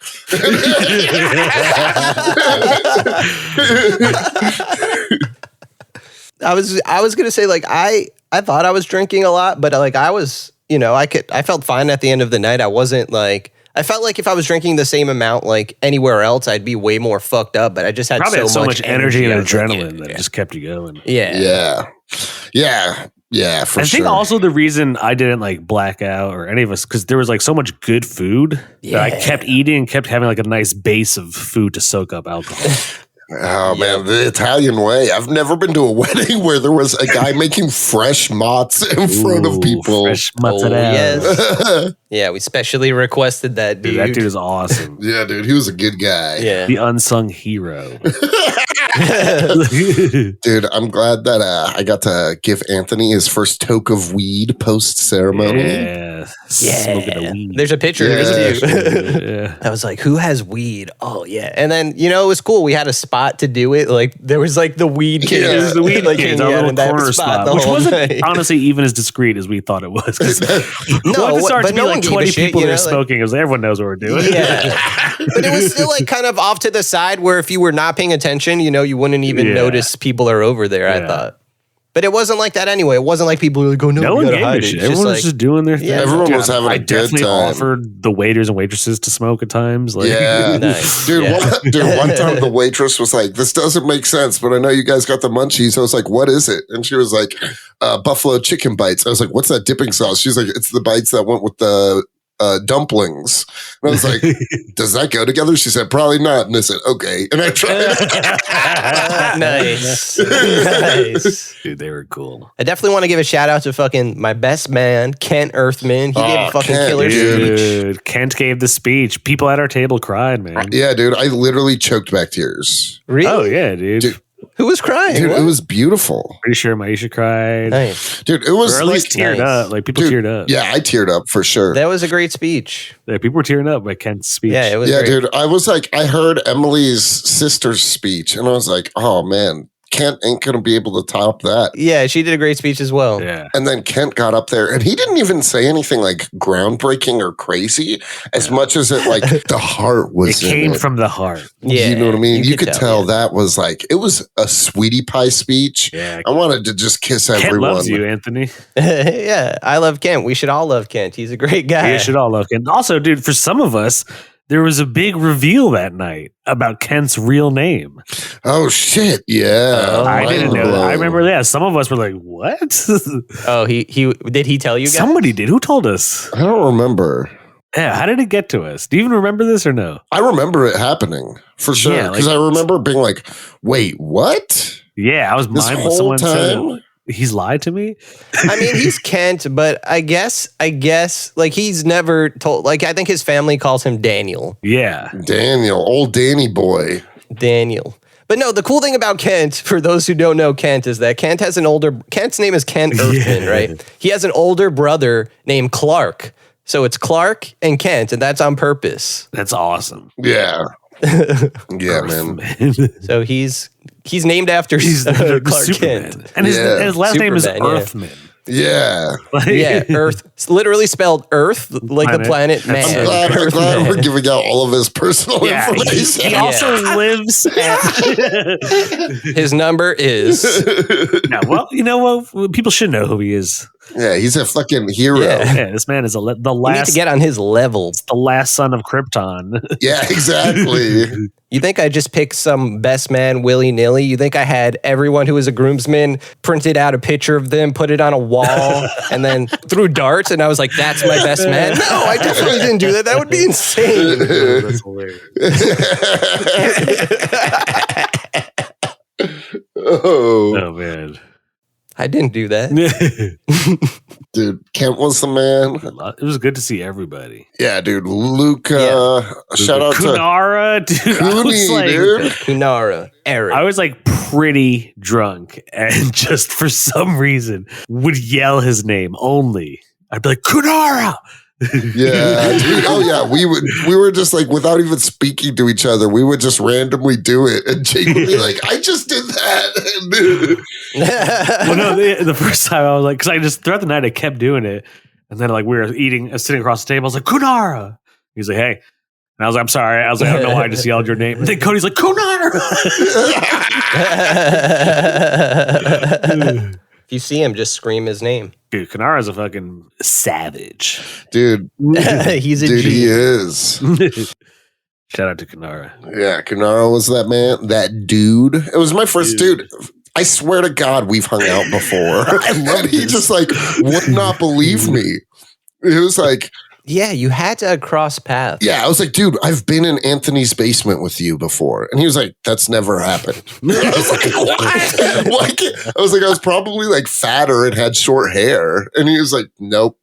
I was gonna say, like, I thought I was drinking a lot, but like I was, I felt fine at the end of the night. I wasn't like, I felt like if I was drinking the same amount like anywhere else, I'd be way more fucked up. But I just had probably so much energy and adrenaline that just kept you going. Yeah, for sure. I think also the reason I didn't like black out or any of us, because there was like so much good food that I kept eating, kept having like a nice base of food to soak up alcohol. Oh man, the Italian way. I've never been to a wedding where there was a guy making fresh mozz in front of people. Fresh mozzarella. Yes. Yeah, we specially requested that, dude. That dude is awesome. Yeah, dude, he was a good guy. Yeah. The unsung hero. Dude, I'm glad that I got to give Anthony his first toke of weed post ceremony. Yeah. Smoking a weed. There's a picture of it too. I was like, who has weed? Oh yeah. And then, it was cool. We had a spot to do it. Like there was like the weed kid. Yeah, it was the weed like, kids, our little corner spot, which wasn't night. honestly even as discreet as we thought it was. No, once it started but to be no like one gave 20 a shit, people there smoking, it was like, everyone knows what we're doing. Yeah. But it was still like kind of off to the side where if you were not paying attention, you wouldn't even notice people are over there, I thought. But it wasn't like that anyway. It wasn't like people were like, "Oh no, one gave a shit. Everyone was just doing their thing. Yeah, everyone was having a good time. I definitely offered the waiters and waitresses to smoke at times. Like, nice. Dude, one time the waitress was like, "This doesn't make sense, but I know you guys got the munchies." I was like, "What is it?" And she was like, "Buffalo chicken bites." I was like, "What's that dipping sauce?" She's like, "It's the bites that went with the dumplings." And I was like, "Does that go together?" She said, "Probably not." And I said, "Okay." And I tried it. Nice. Dude, they were cool. I definitely want to give a shout out to fucking my best man, Kent Earthman. He gave a fucking killer speech. Dude, Kent gave the speech. People at our table cried, man. Yeah, dude, I literally choked back tears. Really? Oh, yeah, dude. Who was crying? Dude, it was beautiful. Pretty sure Maisha cried. Nice. Dude, it was or at least teared up. Like people teared up. Yeah, I teared up for sure. That was a great speech. Yeah, people were tearing up by Kent's speech. Yeah, it was great. Dude, I was like, I heard Emily's sister's speech and I was like, oh man, Kent ain't gonna be able to top that. Yeah, she did a great speech as well. Yeah. And then Kent got up there and he didn't even say anything like groundbreaking or crazy as much as it like the heart was. It came from the heart. Yeah. You know what I mean? You could tell that was like, it was a sweetie pie speech. Yeah. I wanted to just kiss Kent everyone. loves you, Anthony. Yeah, I love Kent. We should all love Kent. He's a great guy. We should all love Kent. Also, dude, for some of us, there was a big reveal that night about Kent's real name. Oh shit! Yeah, I didn't know that. I remember that. Some of us were like, "What?" Oh, he did he tell you guys? Somebody did. Who told us? I don't remember. Yeah, how did it get to us? Do you even remember this or no? I remember it happening for sure Yeah, because I remember being like, "Wait, what?" Yeah, I was This mine when whole someone said time? it. He's lied to me. I mean, he's Kent, but I guess, like he's never told. Like I think his family calls him Daniel. Yeah, Daniel, old Danny boy. Daniel. But no, the cool thing about Kent, for those who don't know Kent, is that Kent's name is Kent Earthman, right? He has an older brother named Clark. So it's Clark and Kent, and that's on purpose. that's awesome. Yeah, yeah, man. So he's named after Clark Superman. Kent. And his last name is Superman, yeah. Earthman. Yeah. Yeah, Earth. It's literally spelled Earth, like the planet man. I'm glad we're giving out all of his personal information. He also lives at... His number is... No, well, you know what? People should know who he is. Yeah, he's a fucking hero. Yeah. Yeah, this man is the You need last... to get on his level. the last son of Krypton. Yeah, exactly. You think I just picked some best man willy-nilly? You think I had everyone who was a groomsman printed out a picture of them, put it on a wall, and then threw darts, and I was like, that's my best man? No, I definitely didn't do that. That would be insane. That's hilarious. Oh, man. I didn't do that. Dude, Kent was the man. It was good to see everybody. Yeah, dude. Luca. Shout out to Kunnara, dude. I was Cooney, like, dude. Kunnara. Eric. I was like pretty drunk and just for some reason would yell his name only. I'd be like, Kunnara! Yeah. Dude, oh yeah. We were just like, without even speaking to each other, we would just randomly do it. And Jake would be like, I just did that. Well, no, the first time I was like, because I just throughout the night I kept doing it. And then like we were sitting across the table, I was like, Kunnara. He's like, hey. And I was like, I'm sorry. I was like, I don't know why I just yelled your name. And then Cody's like, Kunnara. If you see him, just scream his name. Dude, Kunnara's a fucking savage. Dude. He's a dude, G. he is. Shout out to Kunnara. Yeah, Kunnara was that man, that dude. It was my first dude. I swear to God, we've hung out before. And he just like would not believe me. It was like, yeah, you had to cross paths. yeah, I was like, dude, I've been in Anthony's basement with you before. And he was like, that's never happened. I was like, what? Like, I was like, I was probably like fatter and had short hair. And he was like, nope.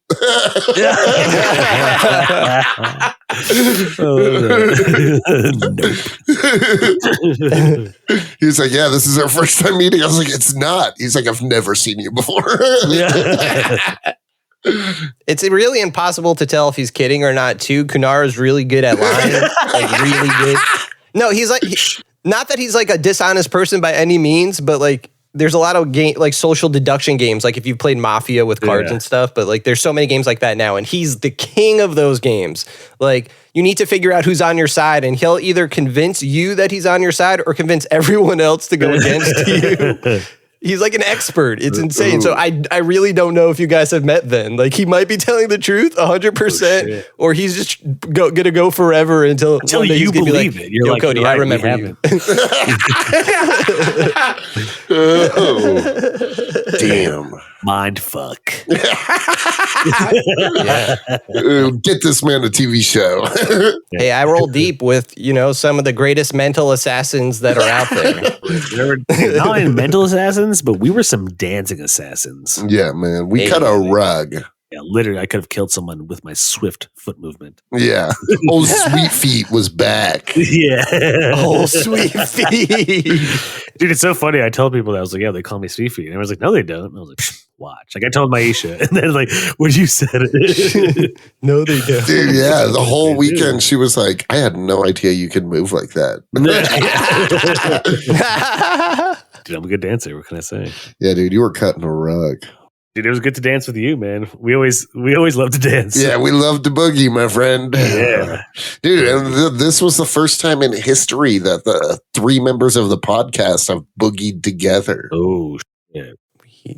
He was like, yeah, this is our first time meeting. I was like, it's not. He's like, I've never seen you before. It's really impossible to tell if he's kidding or not, too. Kunnara's really good at lying. Like, really good. No, he's like, not that he's like a dishonest person by any means, but like, there's a lot of like social deduction games, like if you've played Mafia with cards and stuff, but like there's so many games like that now, and he's the king of those games. Like, you need to figure out who's on your side, and he'll either convince you that he's on your side or convince everyone else to go against you. He's like an expert. It's insane. So I really don't know if you guys have met then. Like, he might be telling the truth 100%, or he's just gonna go forever until you believe like, it. You're yo, like, Cody, right, I remember you. Oh, damn. Mind fuck. Get this man a TV show. Hey, I roll deep with, some of the greatest mental assassins that are out there. Not only mental assassins, but we were some dancing assassins. Yeah, man. We cut a rug. Yeah, literally, I could have killed someone with my swift foot movement. Yeah. Old Sweet Feet was back. Yeah. Oh, Sweet Feet. Dude, it's so funny. I told people that. I was like, yeah, they call me Sweet Feet. And I was like, no, they don't. And I was like, watch. Like, I told Maisha. And then, like, when you said it. No, they don't. Dude, yeah. The whole weekend, she was like, I had no idea you could move like that. Dude, I'm a good dancer. What can I say? Yeah, dude, you were cutting a rug. Dude, it was good to dance with you, man. We always love to dance. Yeah, we love to boogie, my friend. Yeah. Dude, and this was the first time in history that the three members of the podcast have boogied together. Oh, shit.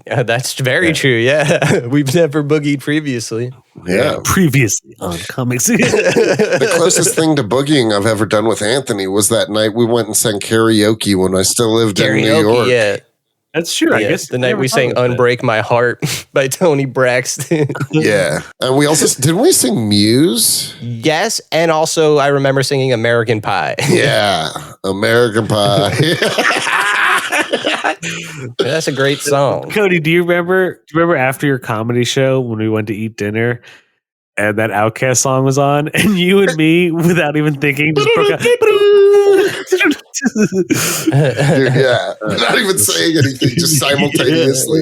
Yeah, that's very true. Yeah. We've never boogied previously. Yeah. Previously on Comics. The closest thing to boogieing I've ever done with Anthony was that night we went and sang karaoke when I still lived in New York. Yeah. That's true. I guess the night we sang "Unbreak My Heart" by Tony Braxton. Yeah, and we also didn't we sing Muse? Yes, and also I remember singing "American Pie." Yeah, American Pie. That's a great song. Cody, do you remember after your comedy show when we went to eat dinner and that Outkast song was on, and you and me, without even thinking, just broke out. Dude, yeah, not even saying anything, just simultaneously.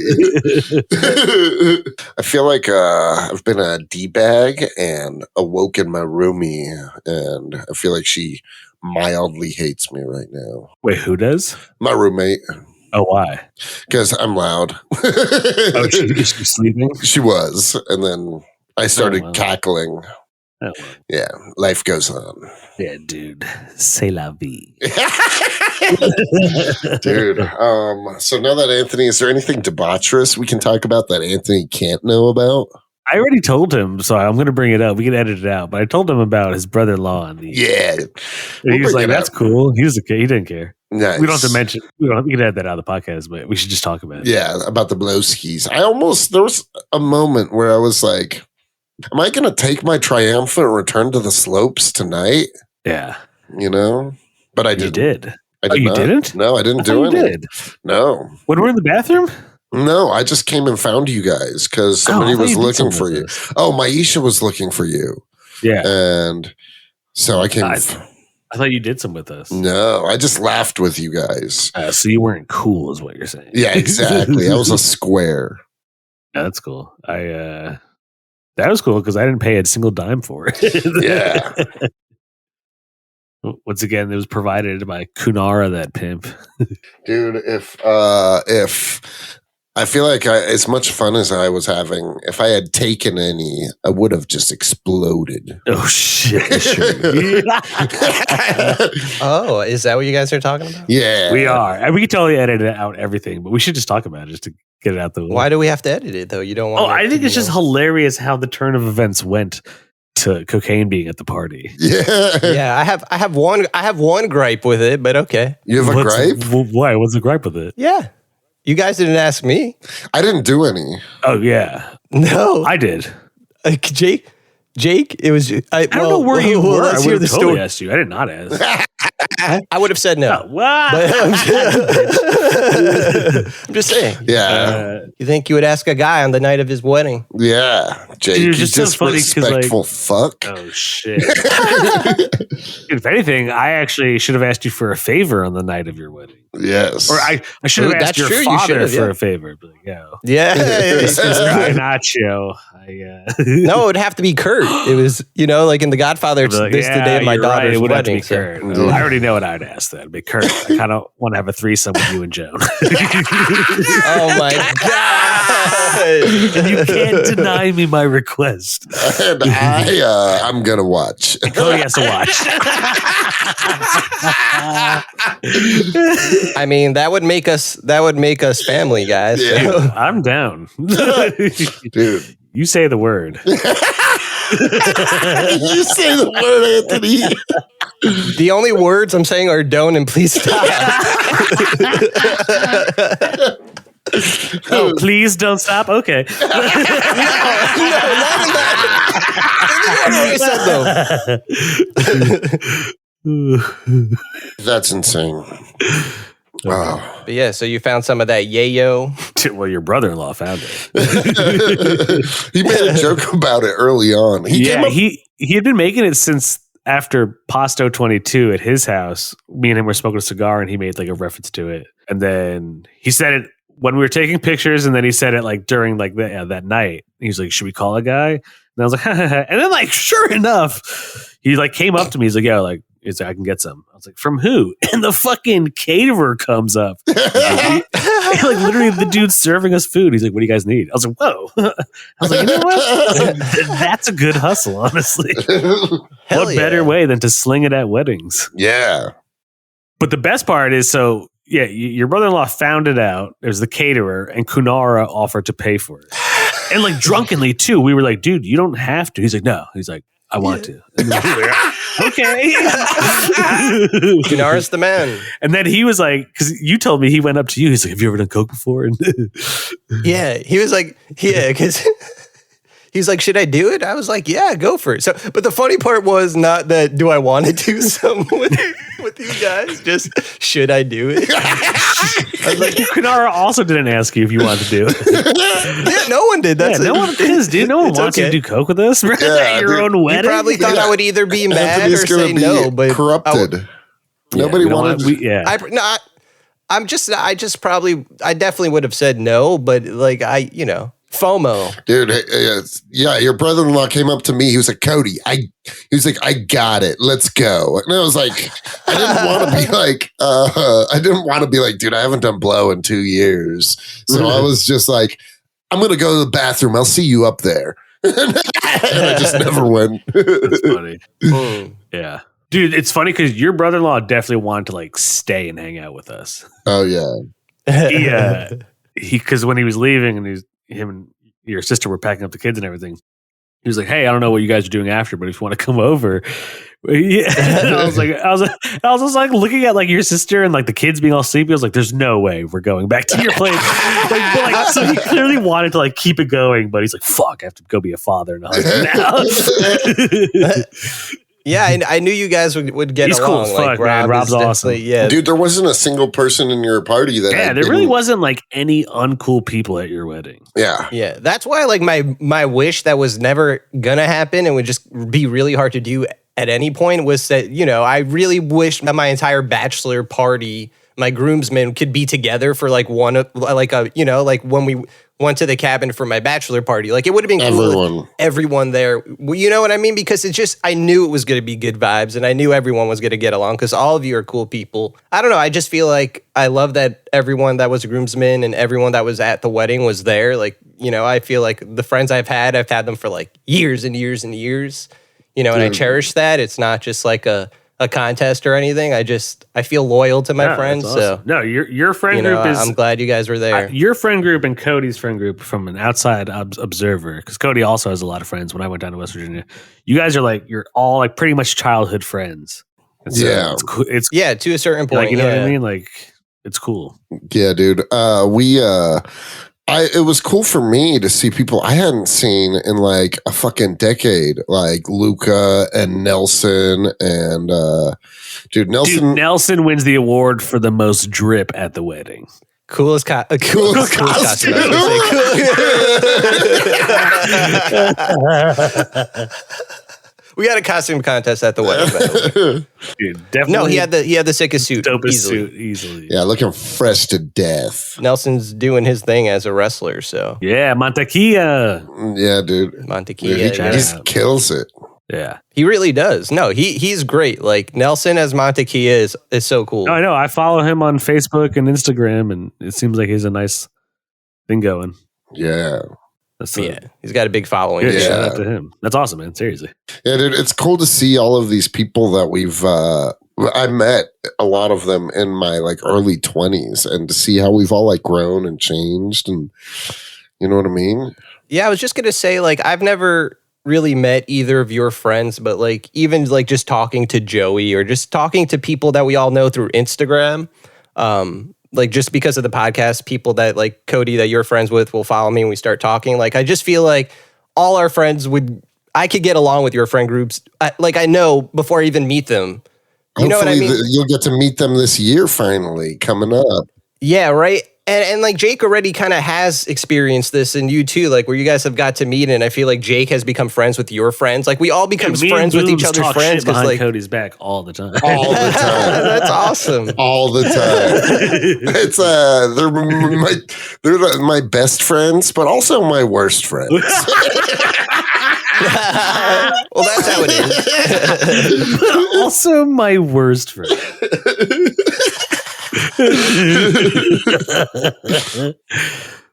I feel like I've been a D-bag and awoken my roomie, and I feel like she mildly hates me right now. Wait, who does? My roommate. Oh, why? Because I'm loud. Oh, she's sleeping? She was, and then I started cackling. Oh, yeah, life goes on. Yeah, dude. C'est la vie. Dude, so now that Anthony, is there anything debaucherous we can talk about that Anthony can't know about? I already told him, so I'm going to bring it up. We can edit it out, but I told him about his brother-in-law. Yeah. He was like, that's cool. He didn't care. Nice. We don't have to mention, we can add that out of the podcast, but we should just talk about it. Yeah, about the blowskis. There was a moment where I was like, am I going to take my triumphant return to the slopes tonight? Yeah. But I didn't. You did. I did you not. didn't? No, I didn't do it. Did. No. When we're in the bathroom? No, I just came and found you guys because somebody was looking for you. Oh, Maisha was looking for you. Yeah. And so I came. I thought you did some with us. No, I just laughed with you guys. So you weren't cool, is what you're saying. Yeah, exactly. I was a square. Yeah, that's cool. That was cool because I didn't pay a single dime for it. Yeah. Once again, it was provided by Kunnara, that pimp. Dude, if I feel like as much fun as I was having, if I had taken any, I would have just exploded. Oh shit! Oh, is that what you guys are talking about? Yeah, We are. And we can totally edit out everything, but we should just talk about it just to get it out the way. Why do we have to edit it though? You don't want. Oh, I think it's just hilarious how the turn of events went to cocaine being at the party. Yeah, Yeah, I have one gripe with it, but okay. You have a gripe? Why? What's the gripe with it? Yeah, you guys didn't ask me. I didn't do any. Oh yeah, No, I did. Jake. It was. I don't know where you were. Let's I hear would the have totally story. asked you. I did not ask. I would have said no. What? But I'm just saying. Yeah, You think you would ask a guy on the night of his wedding? yeah. Jake, Dude, you it's just so funny 'cause, like- disrespectful fuck. Oh shit! If anything, I actually should have asked you for a favor on the night of your wedding, Yes. or I should have That's asked your true, you father should've, for yeah. a favor. But like, yo, Yeah. Mr. Nacho. No, it would have to be Curt. It was, like in The Godfather, it's Like, this is the day of my you're right, daughter's it would wedding. have to be Curt. so- I already know what I'd ask. That'd be Curt. I kind of want to have a threesome with you and Joan. Oh my God. And you can't deny me my request. And I'm gonna watch. Cody has to watch. I mean, that would make us family, guys. Yeah. So- I'm down. Dude. You say the word. You say the word, Anthony. The only words I'm saying are don't and please stop. Oh, please don't stop. Okay. That's insane. Wow. But yeah, so you found some of that yayo. Well, your brother-in-law found it. He made a joke about it early on. He He had been making it since after Pasto 22 at his house. Me and him were smoking a cigar, and he made like a reference to it. And then he said it when we were taking pictures, and then he said it like during like that night. He was like, "Should we call a guy?" And I was like, and then like sure enough, he like came up to me. He's like, "Yeah, like." He's like, I can get some. I was like, from who? And the fucking caterer comes up. Like literally the dude's serving us food. He's like, what do you guys need? I was like, whoa. I was like, you know what? That's a good hustle, honestly. Hell What yeah. better way than to sling it at weddings? Yeah. But the best part is, so yeah, your brother-in-law found it out. It was the caterer, and Kunnara offered to pay for it. And like drunkenly too, we were like, dude, you don't have to. He's like, no. He's like, I want to. And we were like, okay. Kunnara's the man. And then he was like, because you told me he went up to you. He's like, have you ever done coke before? And Yeah, he was like, yeah, because he's like, should I do it? I was like, yeah, go for it. So, but the funny part was not that do I want to do something with you guys? Just should I do it? I was like, Kunnara also didn't ask you if you wanted to do it. Yeah, no one did. That's no one does, dude. No one It's wants you okay. to do coke with us at your dude. own You wedding. probably thought Yeah. I would either be mad Anthony's or gonna say be no, but corrupted. Nobody we don't wanted. want- I definitely would have said no, but like FOMO. Dude, yeah, your brother-in-law came up to me. He was like, Cody, he was like, I got it. Let's go. And I was like, I didn't want to be like, dude, I haven't done blow in 2 years. So I was just like, I'm going to go to the bathroom. I'll see you up there. And I just never went. That's funny. Mm. Yeah. Dude, it's funny because your brother-in-law definitely wanted to like stay and hang out with us. Oh, yeah. Because when he was leaving and him and your sister were packing up the kids and everything, he was like, "Hey, I don't know what you guys are doing after, but if you want to come over," yeah. And I was just like looking at like your sister and like the kids being all sleepy. I was like, "There's no way we're going back to your place." So he clearly wanted to like keep it going, but he's like, "Fuck, I have to go be a father and a husband now." Yeah, I knew you guys would get He's along. cool as fuck, man. Rob Rob's is awesome. definitely- Yeah, Dude, there wasn't a single person in your party that Yeah, there really wasn't like any uncool people at your wedding. Yeah. yeah. That's why like my wish that was never gonna happen and would just be really hard to do at any point was that, I really wish that my entire bachelor party, my groomsmen could be together for like when we went to the cabin for my bachelor party. Like it would have been cool if everyone there. You know what I mean? Because I knew it was going to be good vibes and I knew everyone was going to get along because all of you are cool people. I don't know. I just feel like I love that everyone that was a groomsman and everyone that was at the wedding was there. Like, I feel like the friends I've had them for like years and years and years, and I cherish that. It's not just like a contest or anything. I feel loyal to my friends. Awesome. So no, your friend group is. I'm glad you guys were there. Your friend group and Cody's friend group from an outside observer, because Cody also has a lot of friends. When I went down to West Virginia, you guys are you're all like pretty much childhood friends. And so it's cool. It's to a certain point. Like, you know what I mean? Like it's cool. Yeah, dude. It was cool for me to see people I hadn't seen in like a fucking decade, like Luca and Nelson and Nelson. Dude, Nelson wins the award for the most drip at the wedding. Coolest costume. We had a costume contest at the wedding. By the way. Dude, definitely. No, he had the sickest suit. Dopest suit easily. Yeah, looking fresh to death. Nelson's doing his thing as a wrestler, so. Yeah, Mantequilla. Yeah, dude. Mantequilla. Dude, he just kills it. Yeah. He really does. No, he's great. Like Nelson as Mantequilla is so cool. No, I know. I follow him on Facebook and Instagram, and it seems like he's a nice thing going. Yeah. He's got a big following. Yeah, shout out to him. That's awesome, man. Seriously. Yeah, dude, it's cool to see all of these people that I met a lot of them in my like early 20s and to see how we've all like grown and changed and you know what I mean? Yeah, I was just going to say like I've never really met either of your friends, but like even like just talking to Joey or just talking to people that we all know through Instagram, like just because of the podcast, people that like Cody that you're friends with will follow me and we start talking. Like I just feel like all our friends I could get along with your friend groups. I know before I even meet them. You know what I mean? You'll get to meet them this year finally coming up. Yeah, right. And like Jake already kind of has experienced this, and you too, like where you guys have got to meet, and I feel like Jake has become friends with your friends. Like we all become friends with each other's friends because like Cody's back all the time. All the time. That's awesome. All the time. It's they're my best friends, but also my worst friends. Well, that's how it is. Also, my worst friend.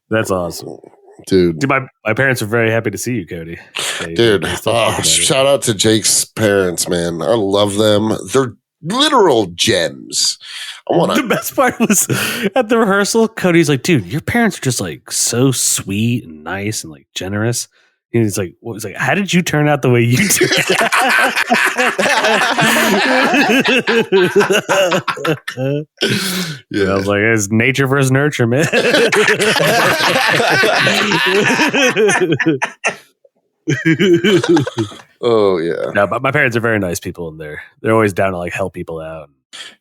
That's awesome, dude. My parents are very happy to see you, Cody. Dude, shout out to Jake's parents, man. I love them. They're literal gems. The best part was at the rehearsal, Cody's like, dude, your parents are just like so sweet and nice and like generous. And he's like, what was like, how did you turn out the way you did? Yeah, I was like, it's nature versus nurture, man. Oh yeah. No, but my parents are very nice people, and they're always down to like help people out.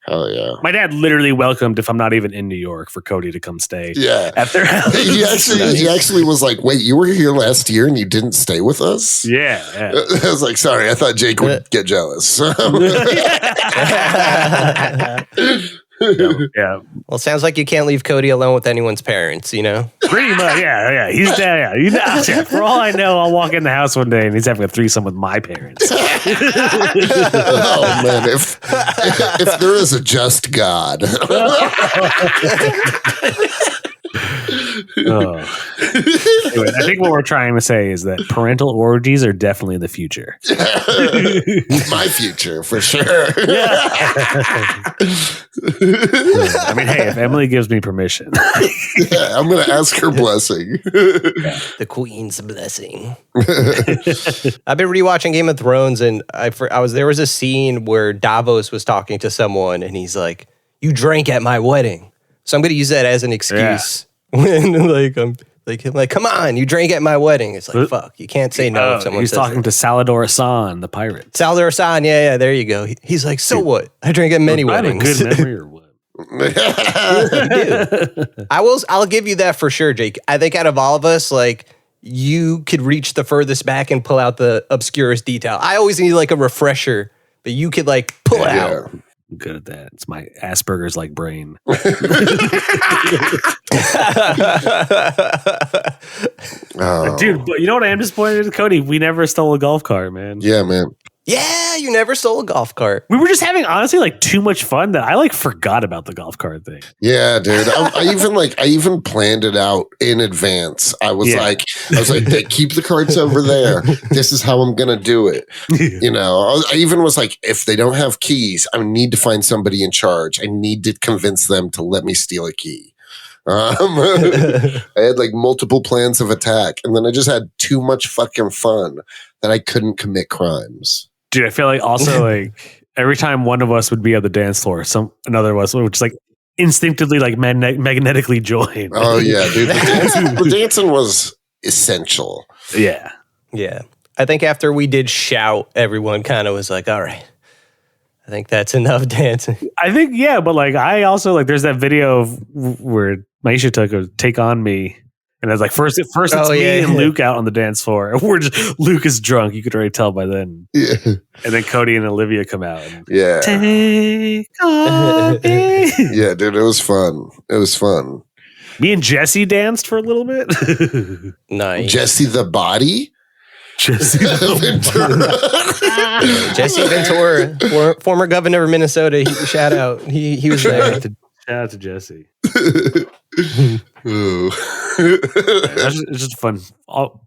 Hell yeah. My dad literally welcomed, if I'm not even in New York, for Cody to come stay at their house. He actually was like, wait, you were here last year and you didn't stay with us? Yeah. I was like, sorry, I thought Jake would get jealous. Yeah. Well, it sounds like you can't leave Cody alone with anyone's parents, you know? Pretty much, yeah. He's down, yeah. For all I know, I'll walk in the house one day and he's having a threesome with my parents. Oh, man. If there is a just God. Anyway, I think what we're trying to say is that parental orgies are definitely the future. My future, for sure. I mean, hey, if Emily gives me permission. Yeah, I'm going to ask her blessing. The Queen's blessing. I've been rewatching Game of Thrones, and there was a scene where Davos was talking to someone, and he's like, "You drank at my wedding." So I'm going to use that as an excuse when I'm like, come on, you drank at my wedding. It's like, fuck, you can't say no if someone he's says talking that. to Salador Asan, the pirate. Salador Asan, yeah, there you go. He's like, so what? I drank at many weddings. I have a good memory or what? I'll give you that for sure, Jake. I think out of all of us, like, you could reach the furthest back and pull out the obscurest detail. I always need like a refresher but you could like pull out. I'm good at that. It's my Asperger's like brain. Dude, but you know what I am disappointed in, Cody? We never stole a golf cart, man. Yeah, man. Yeah, you never stole a golf cart. We were just having honestly like too much fun that I like forgot about the golf cart thing. Yeah, dude. I even planned it out in advance. I was like, hey, keep the carts over there. This is how I'm gonna do it. You know, I even was like, if they don't have keys, I need to find somebody in charge. I need to convince them to let me steal a key. I had like multiple plans of attack, and then I just had too much fucking fun that I couldn't commit crimes. Dude, I feel like also like every time one of us would be on the dance floor, another of us would just like instinctively like magnetically join. Oh yeah, dude. The dancing was essential. Yeah. Yeah. I think after we did shout, everyone kind of was like, all right, I think that's enough dancing. I think, yeah, but like I also like there's that video of where Maisha took a Take On Me. And it's like first it's me and Luke out on the dance floor. And Luke is drunk. You could already tell by then. Yeah. And then Cody and Olivia come out. And, Take on me. Yeah, dude, it was fun. It was fun. Me and Jesse danced for a little bit. Nice. Jesse the body? Jesse Ventura. Jesse Ventura, former governor of Minnesota. Shout out. He was there. Shout out to Jesse. It's just fun.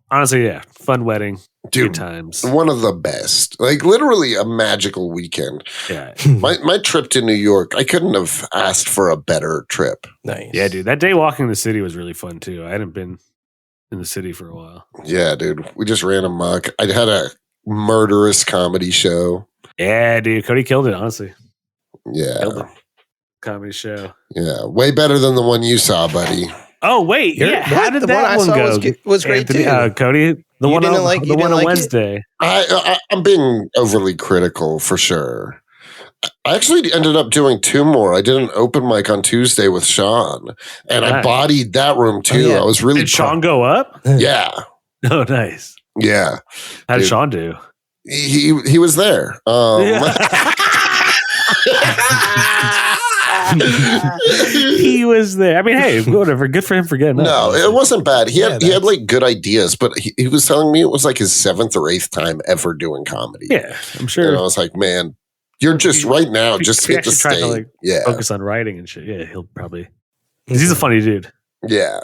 Honestly, yeah, fun wedding, dude. Good times. One of the best. Like literally a magical weekend. Yeah. My trip to New York, I couldn't have asked for a better trip. Nice. Yeah, dude. That day walking the city was really fun too. I hadn't been in the city for a while. Yeah, dude. We just ran amok. I had a murderous comedy show. Yeah, dude. Cody killed it, honestly. Yeah. Killed it. Comedy show. Yeah. Way better than the one you saw, buddy. Oh, wait. How did that one go? Was great too. Cody, the one on Wednesday. I'm being overly critical for sure. I actually ended up doing 2 more. I did an open mic on Tuesday with Sean, and I bodied that room too. I was really. Did Sean go up? Yeah. Oh, nice. Yeah. How did Sean do? He was there. He was there. I mean, hey, whatever. Good for him for getting up. No, it wasn't bad. He had like good ideas, but he was telling me it was like his 7th or 8th time ever doing comedy. Yeah, I'm sure. And I was like, man, you're just right now. Just hit the stage. To, like, focus on writing and shit. Yeah, he'll probably. He's a funny dude. Yeah,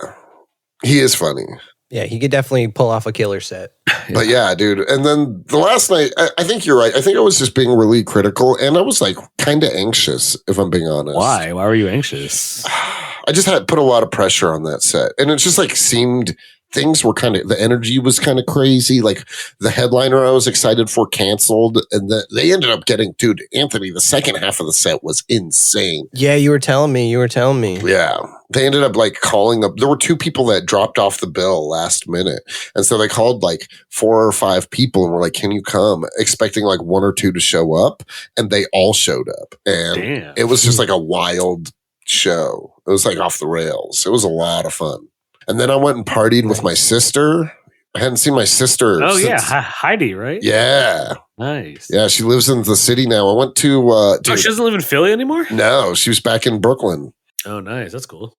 he is funny. Yeah, he could definitely pull off a killer set. But yeah, dude. And then the last night, I think you're right. I think I was just being really critical, and I was like kind of anxious, if I'm being honest. Why? Why were you anxious? I just had put a lot of pressure on that set, and it just like seemed things were kind of, the energy was kind of crazy. Like the headliner I was excited for canceled, and they ended up getting, dude, Anthony, the second half of the set was insane. Yeah, you were telling me. Yeah. They ended up like calling up. There were 2 people that dropped off the bill last minute. And so they called like 4 or 5 people and were like, can you come? Expecting like 1 or 2 to show up. And they all showed up. And it was just like a wild show. It was like off the rails. It was a lot of fun. And then I went and partied with my sister. I hadn't seen my sister. Oh, since. Yeah. Heidi, right? Yeah. Nice. Yeah. She lives in the city now. I went to. Dude, she doesn't live in Philly anymore? No. She was back in Brooklyn. Oh, nice. That's cool.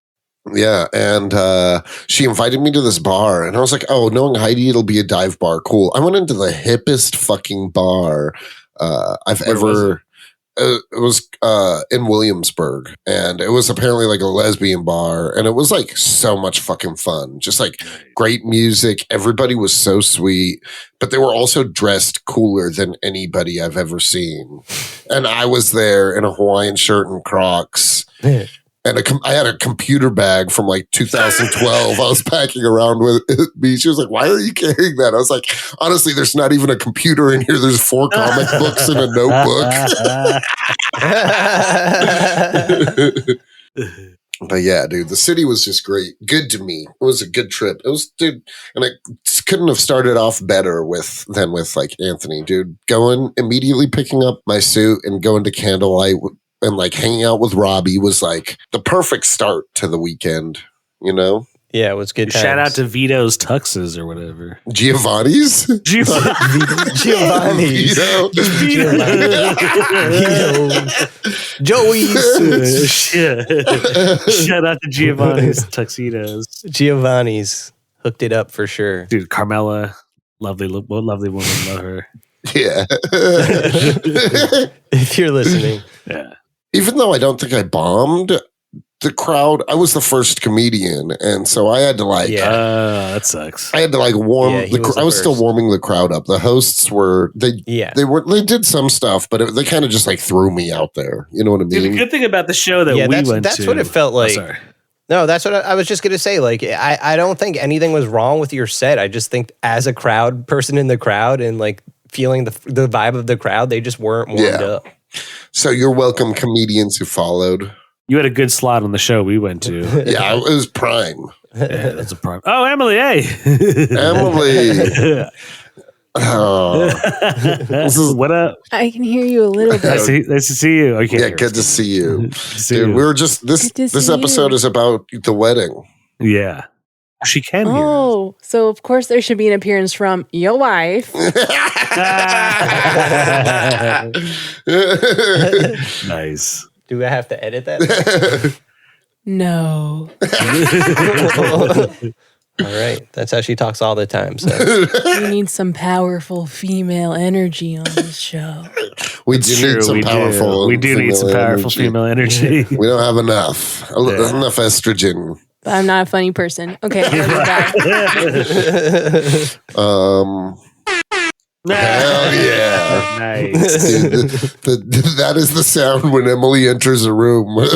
Yeah, and she invited me to this bar, and I was like, oh, knowing Heidi, it'll be a dive bar. Cool. I went into the hippest fucking bar I've ever. It was in Williamsburg, and it was apparently like a lesbian bar, and it was like so much fucking fun. Just like great music. Everybody was so sweet, but they were also dressed cooler than anybody I've ever seen. And I was there in a Hawaiian shirt and Crocs. And I had a computer bag from like 2012 I was packing around with me. She was like, why are you carrying that? I was like, honestly, there's not even a computer in here. There's 4 comic books and a notebook. But yeah, dude, the city was just great. Good to me. It was a good trip. It was, dude, and I couldn't have started off better than with like Anthony, dude. Going, immediately picking up my suit and going to Candlelight and like hanging out with Robbie was like the perfect start to the weekend, you know? Yeah, it was good times. Shout out to Vito's Tuxes or whatever. Giovanni's? Giovanni's. Vito. Joey's. Shout out to Giovanni's Tuxedos. Giovanni's hooked it up for sure. Dude, Carmela, lovely woman, love her. Yeah. If you're listening. Yeah. Even though I don't think I bombed the crowd, I was the first comedian, and so I had to that sucks. I had to warm. I was still warming the crowd up. The hosts were they did some stuff, but they kind of just threw me out there. You know what I mean? Dude, the good thing about the show that we went to, that's what it felt like. Sorry. No, that's what I was just gonna say. I don't think anything was wrong with your set. I just think as a crowd person in the crowd and feeling the vibe of the crowd, they just weren't warmed up. So you're welcome, comedians who followed. You had a good slot on the show we went to. Yeah, it was prime. Yeah, that's a prime. Oh, Emily, hey. Emily. Oh. What up? I can hear you a little bit. Nice to see you. Yeah, good to see you. Dude, we were just, this episode is about the wedding. Yeah. She can hear us. Oh, so of course there should be an appearance from your wife. Nice. Do I have to edit that? No. All right. That's how she talks all the time. So We need some powerful female energy on this show. We do need some powerful. We do need some powerful female energy. We don't have enough. Enough estrogen. But I'm not a funny person. Okay, I'll go back. Hell yeah. Nice. Dude, that is the sound when Emily enters a room.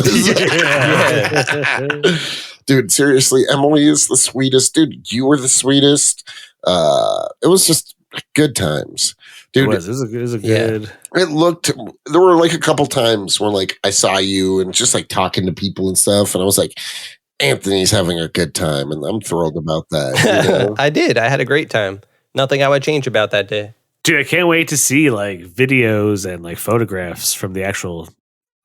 Dude, seriously, Emily is the sweetest. Dude, you were the sweetest. It was just good times. Dude, it was a good. It looked, there were a couple times where I saw you and just talking to people and stuff. And I was like, Anthony's having a good time. And I'm thrilled about that. You know? I did. I had a great time. Nothing I would change about that day. Dude, I can't wait to see videos and photographs from the actual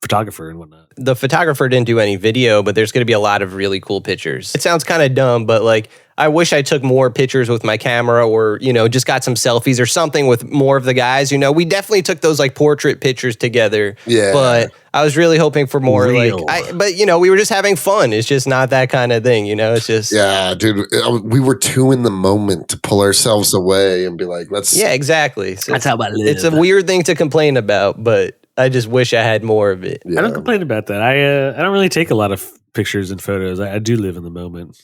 photographer and whatnot. The photographer didn't do any video, but there's going to be a lot of really cool pictures. It sounds kind of dumb, but I wish I took more pictures with my camera or, just got some selfies or something with more of the guys. We definitely took those portrait pictures together. Yeah. But I was really hoping for more real. we were just having fun. It's just not that kind of thing, It's just. Yeah, dude. We were too in the moment to pull ourselves away and be like, let's. Yeah, exactly. So that's how I live. It's a weird thing to complain about, but I just wish I had more of it. Yeah. I don't complain about that. I don't really take a lot of pictures and photos. I do live in the moment.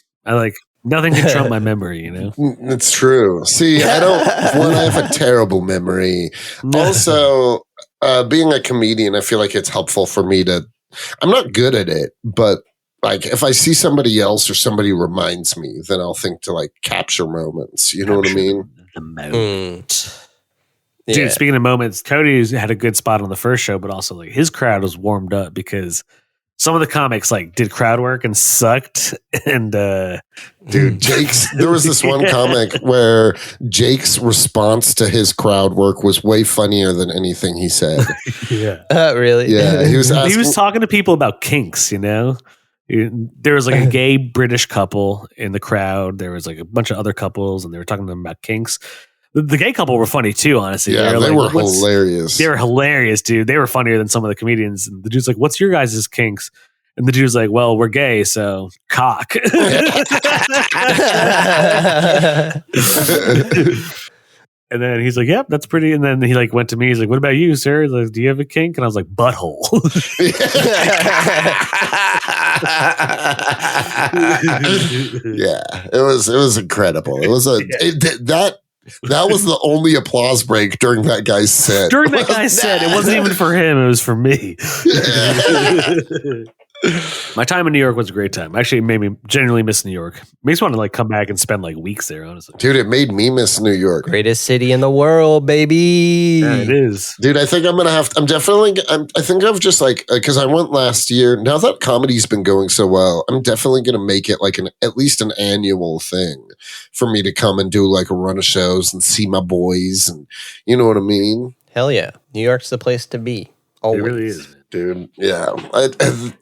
Nothing can trump my memory, It's true. See, I have a terrible memory. Also, being a comedian, I feel like it's helpful for me I'm not good at it, but if I see somebody else or somebody reminds me, then I'll think to capture moments. You know what I mean? The moment. Yeah. Dude, speaking of moments, Cody had a good spot on the first show, but also his crowd was warmed up because some of the comics did crowd work and sucked. And dude, there was this one comic where Jake's response to his crowd work was way funnier than anything he said. Yeah. Really? Yeah. He was talking to people about kinks, There was a gay British couple in the crowd. There was a bunch of other couples and they were talking to them about kinks. The gay couple were funny too, honestly. Yeah, they were hilarious. They were hilarious, dude. They were funnier than some of the comedians. And the dude's like, "What's your guys' kinks?" And the dude's like, "Well, we're gay, so cock." And then he's like, "Yep, that's pretty." And then he went to me. He's like, "What about you, sir?" He's like, "Do you have a kink?" And I was like, "Butthole." Yeah, it was incredible. It was that was the only applause break during that guy's set. During that guy's set, it wasn't even for him; it was for me. My time in New York was a great time. Actually, it made me genuinely miss New York. Makes me want to come back and spend weeks there, honestly. Dude, it made me miss New York. Greatest city in the world, baby. Yeah, it is. Dude, I think I think I've just because I went last year. Now that comedy's been going so well, I'm definitely going to make it at least an annual thing for me to come and do a run of shows and see my boys. And you know what I mean? Hell yeah. New York's the place to be. Always. It really is, man. dude. Yeah.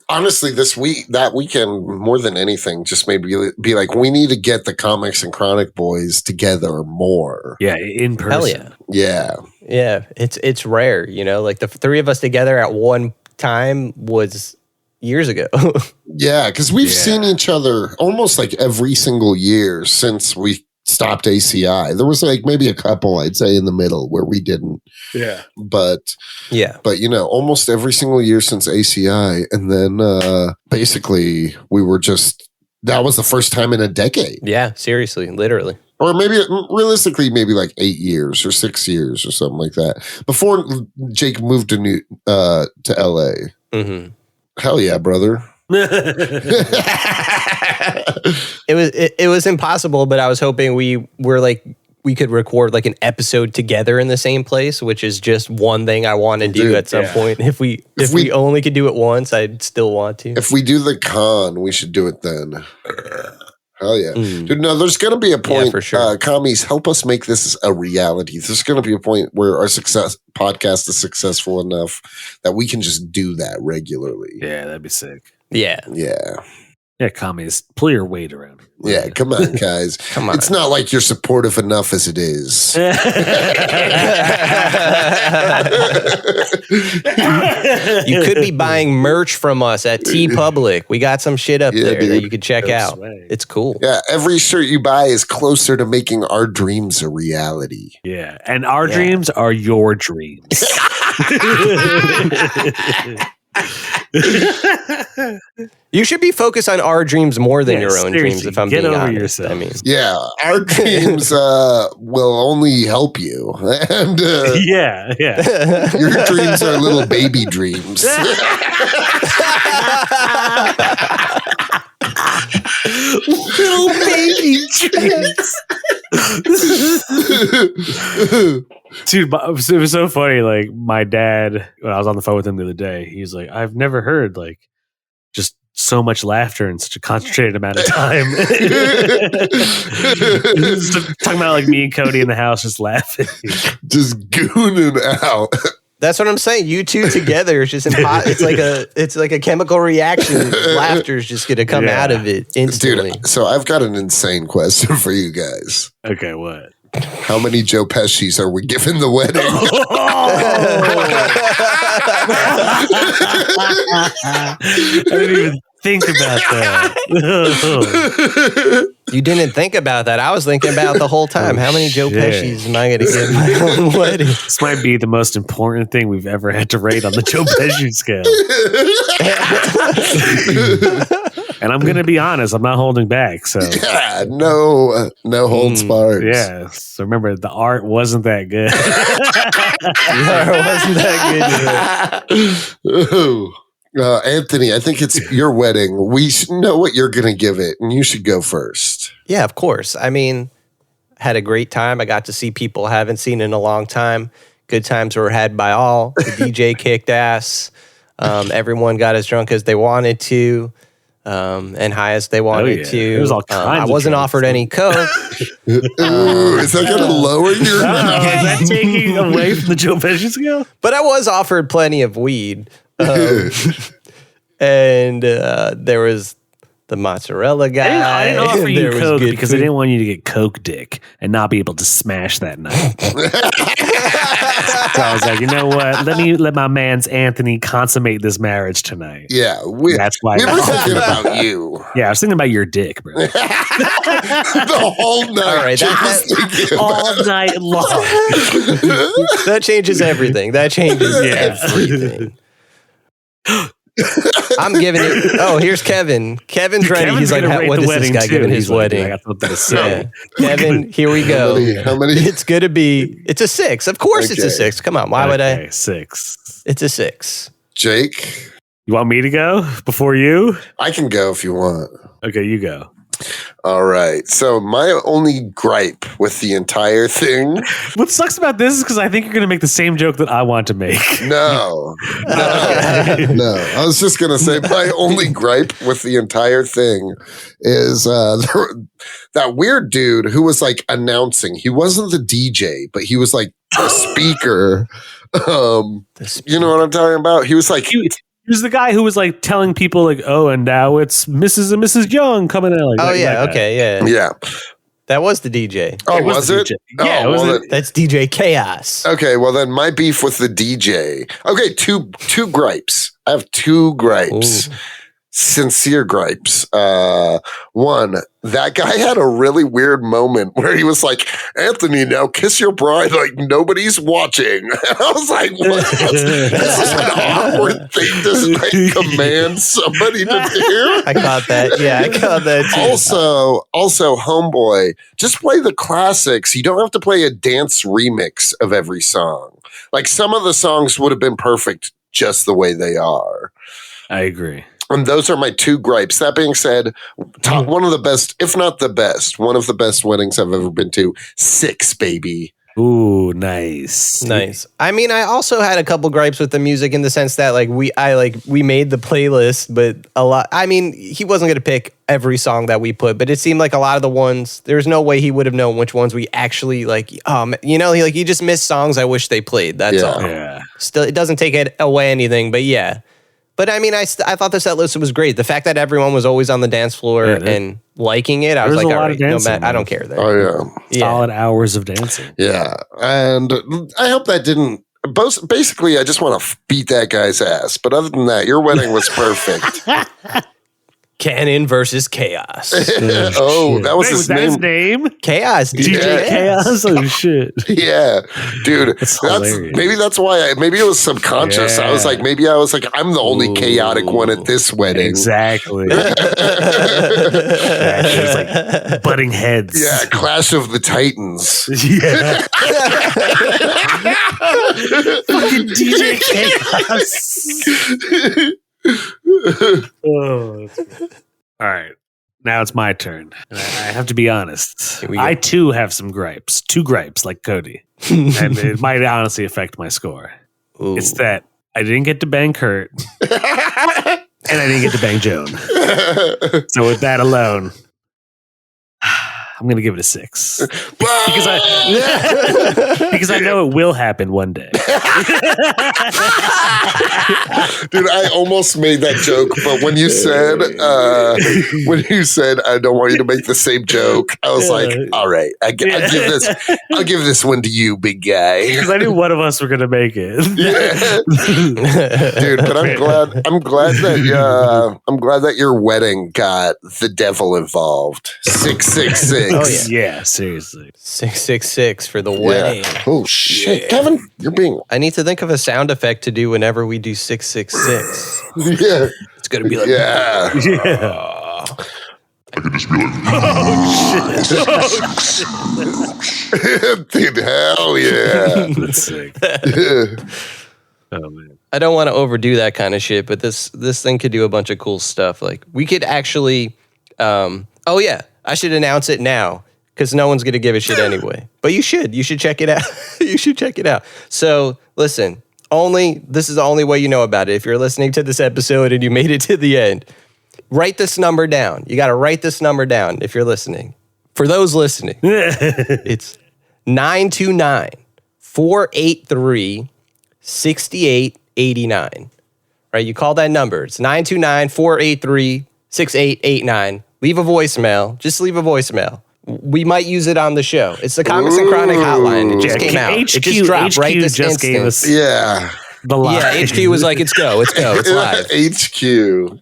Honestly, that weekend, more than anything, just made me be like, we need to get the Comics and Chronic boys together more. Yeah, in person. Hell yeah. Yeah. Yeah, it's rare, you know, like the three of us together at one time was years ago. Yeah, because we've seen each other almost like every single year since we stopped ACI. There was like maybe a couple, I'd say, in the middle where we didn't. Yeah. But you know, almost every single year since ACI. And then basically we were that was the first time in a decade. Yeah, seriously, literally. Or maybe realistically, maybe like 8 years or 6 years or something like that. Before Jake moved to LA. Mm-hmm. Hell yeah, brother. It was impossible, but I was hoping we could record like an episode together in the same place, which is just one thing I want to do at some point. If we only could do it once, I'd still want to. If we do the con, we should do it then. Hell yeah. Dude, no, there's going to be a point, yeah, for sure. Commies, help us make this a reality. There's going to be a point where our podcast is successful enough that we can just do that regularly. Yeah, that'd be sick. Yeah. Yeah. Yeah, Commies, pull your weight around. Yeah, come on, guys. Come on. It's not like you're supportive enough as it is. You could be buying merch from us at TeePublic. We got some shit up there that you could check out. It's cool. Yeah, every shirt you buy is closer to making our dreams a reality. Yeah, and our dreams are your dreams. You should be focused on our dreams more than your own dreams, if I'm being honest. Yourself. I mean, yeah, our dreams will only help you. And yeah. Your dreams are little baby dreams. Little baby dreams. Dude, it was so funny. Like, my dad, when I was on the phone with him the other day, he's like, I've never heard like just so much laughter in such a concentrated amount of time. Talking about like me and Cody in the house just laughing. Just gooning out. that's what I'm saying. You two together is just it's like a chemical reaction. Laughter is just gonna come out of it instantly. Dude, so I've got an insane question for you guys. Okay, what? How many Joe Pesci's are we giving the wedding? I didn't even think about that. You didn't think about that. I was thinking about it the whole time. How many Joe Pesci's am I going to give my own wedding? This might be the most important thing we've ever had to rate on the Joe Pesci scale. And I'm going to be honest, I'm not holding back. So yeah, no holds barred. Yeah. So remember, the art wasn't that good. Anthony, I think it's your wedding. We should know what you're going to give it, and you should go first. Yeah, of course. I mean, had a great time. I got to see people I haven't seen in a long time. Good times were had by all. The DJ kicked ass. Everyone got as drunk as they wanted to. And high as they wanted to. There was all kinds I wasn't offered any Coke. Ooh, is that going to lower your Is that taking away from the Joe Pesci scale? But I was offered plenty of weed. And there was the mozzarella guy. I didn't offer you There was Coke good because food. I didn't want you to get Coke dick and not be able to smash that night. So I was like, you know what? Let my man's Anthony consummate this marriage tonight. Yeah, That's why we were thinking about you. Yeah, I was thinking about your dick, bro. The whole night. All right, All night long. That changes everything. That changes everything. I'm giving it. Oh, here's Kevin. Kevin's ready. Kevin's He's like, gonna rate what the is this wedding guy too. giving his He's like, wedding? I got something to say. Yeah. Kevin, here we go. How many? It's going to be, it's a 6. Of course it's a 6. Come on. Why would I? 6. It's a 6. Jake? You want me to go before you? I can go if you want. Okay, you go. All right. So my only gripe with the entire thing. What sucks about this is because I think you're going to make the same joke that I want to make. No. I was just going to say my only gripe with the entire thing is that weird dude who was like announcing. He wasn't the DJ, but he was like a speaker. You know what I'm talking about? He was like, Who's the guy who was like telling people like, oh, and now it's Mrs. and Mrs. Young coming out? Like, Oh, that yeah. guy. Okay. Yeah. Yeah. That was the DJ. Oh, was it? DJ. Yeah, Oh, it was well, it. then- That's DJ Chaos. okay, well then my beef with the DJ. Okay, two gripes. I have two gripes. Ooh. Sincere gripes. One, that guy had a really weird moment where he was like, Anthony, now kiss your bride like nobody's watching. And I was like, what? This is an awkward thing to like, command somebody to do. I caught that. Yeah, I caught that too. Also, homeboy, just play the classics. You don't have to play a dance remix of every song. Like some of the songs would have been perfect just the way they are. I agree. And those are my two gripes. That being said, one of the best, if not the best, one of the best weddings I've ever been to. 6, baby. Ooh, nice. Nice. I mean, I also had a couple gripes with the music in the sense that like we made the playlist, but a lot. I mean, he wasn't going to pick every song that we put, but it seemed like a lot of the ones. There's no way he would have known which ones we actually like. He just missed songs I wish they played. That's all. Yeah. Still, it doesn't take it away anything, but yeah. But I mean, I thought the set list was great. The fact that everyone was always on the dance floor and liking it, I was like, all right, no matter, I don't care. Then. Oh, yeah. Solid hours of dancing. Yeah. And I hope that didn't. Basically, I just want to beat that guy's ass. But other than that, your wedding was perfect. Canon versus Chaos. Oh, that was Wait, his that name. his name? Chaos, DJ Yeah. Chaos? Oh, shit. Yeah, dude. That's hilarious. Maybe that's why. Maybe it was subconscious. I was like, I'm the only chaotic one at this wedding. Exactly. It was like butting heads. Yeah, Clash of the Titans. Yeah. Fucking DJ Chaos. Oh, that's good. All right. Now it's my turn. And I have to be honest. Here we go. I too have some gripes. 2 gripes like Cody. And it might honestly affect my score. Ooh. It's that I didn't get to bang Curt and I didn't get to bang Joan. So with that alone, I'm going to give it a 6. Because I know it will happen one day. Dude, I almost made that joke, but when you said I don't want you to make the same joke, I was like, all right, I'll give this one to you, big guy. Because I knew one of us were going to make it. Yeah. Dude, but I'm glad that your wedding got the devil involved. 666. Oh, Yeah, seriously. 666 for the wedding. Yeah. Oh shit, Kevin, you're being I need to think of a sound effect to do whenever we do 666. yeah. It's going to be like, Yeah. Yeah. Dude, hell yeah. That's sick. Oh, man. I don't want to overdo that kind of shit, but this thing could do a bunch of cool stuff. Like we could actually, oh yeah, I should announce it now because no one's gonna give a shit anyway. But you should check it out. You should check it out. So listen, this is the only way you know about it. If you're listening to this episode and you made it to the end, write this number down. You got to write this number down if you're listening. For those listening, it's 929-483-6889. Right? You call that number. It's 929-483-6889. Leave a voicemail. Just leave a voicemail. We might use it on the show. It's the Comics and Chronic hotline. It just came out. It just dropped right this just gave instant. us Yeah. the line. Yeah, HQ was like, it's go. It's live. HQ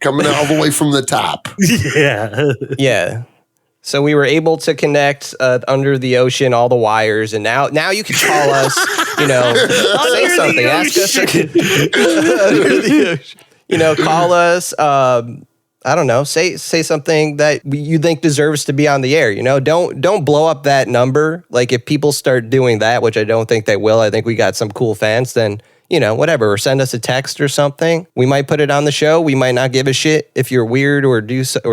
coming all the way from the top. Yeah. Yeah. So we were able to connect under the ocean, all the wires, and now you can call us, say something. Ask us. Under the ocean. Call us. I don't know. Say something that you think deserves to be on the air. Don't blow up that number. Like if people start doing that, which I don't think they will. I think we got some cool fans. Then whatever. Or send us a text or something. We might put it on the show. We might not give a shit if you're weird or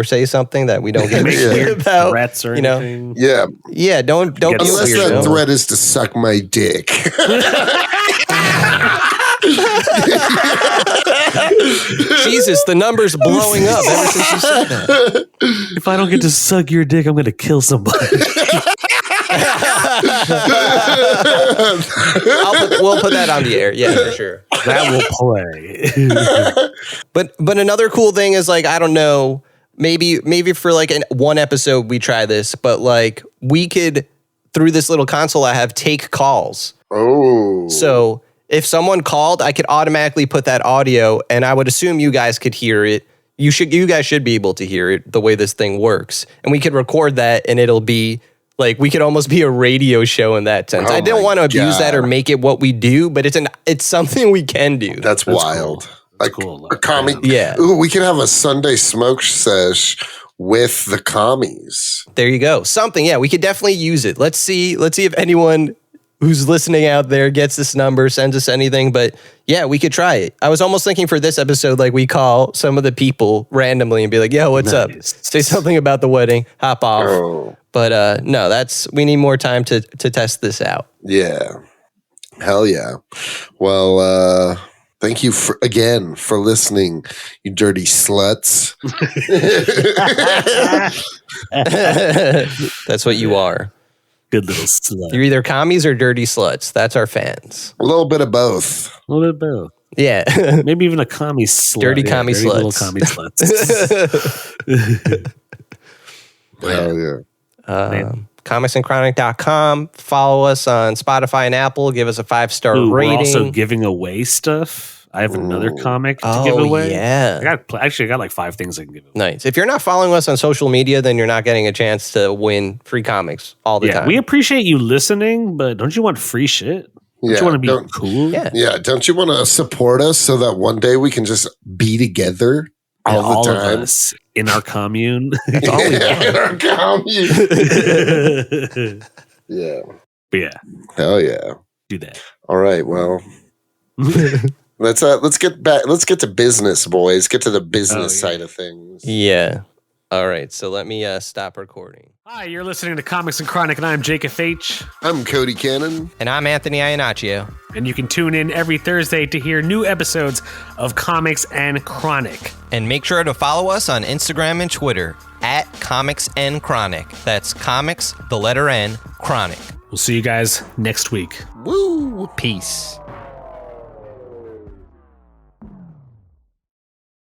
say something that we don't give a shit about. Threats or anything. Yeah. Yeah. Don't be Unless weird. that threat is to suck my dick. Jesus, the number's blowing up ever since you said that. If I don't get to suck your dick, I'm going to kill somebody. We'll put that on the air. Yeah, for sure. That will play. But another cool thing is like, I don't know, maybe for like one episode we try this, but like we could, through this little console I have, take calls. Oh. So if someone called, I could automatically put that audio, and I would assume you guys could hear it. You guys should be able to hear it the way this thing works. And we could record that, and it'll be like, we could almost be a radio show in that sense. Oh I didn't want to abuse God. that or make it what we do, but it's something we can do. That's wild. Cool. Like cool. a commie. Yeah. Ooh, we could have a Sunday smoke sesh with the commies. There you go. Something. Yeah, we could definitely use it. Let's see if anyone who's listening out there gets this number, sends us anything. But yeah, we could try it. I was almost thinking for this episode, like we call some of the people randomly and be like, yo, what's up? Say something about the wedding, hop off. Oh. But no, we need more time to test this out. Yeah. Hell yeah. Well, thank you again for listening, you dirty sluts. That's what you are. Good little slut. You're either commies or dirty sluts. That's our fans. A little bit of both. A little bit of both. Yeah. Maybe even a commie slut. Dirty commie sluts. Little commie sluts. Hell yeah. comicsandchronic.com. Follow us on Spotify and Apple. Give us a 5-star Ooh, rating. we're also giving away stuff. I have another comic to give away. Yeah. I got like 5 things I can give away. Nice. If you're not following us on social media, then you're not getting a chance to win free comics all the time. We appreciate you listening, but don't you want free shit? Don't you want to be cool? Yeah. Yeah. Don't you want to support us so that one day we can just be together all the time? Of us in our commune. That's all we want. In our commune. Yeah. But yeah, Hell yeah. do that. All right. Well, let's get back. Let's get to business, boys. Get to the business side of things. Yeah. All right. So let me stop recording. Hi, you're listening to Comics and Chronic, and I'm Jake FH. I'm Cody Cannon. And I'm Anthony Iannaccio. And you can tune in every Thursday to hear new episodes of Comics and Chronic. And make sure to follow us on Instagram and Twitter at Comics and Chronic. That's comics, the letter N, Chronic. We'll see you guys next week. Woo! Peace.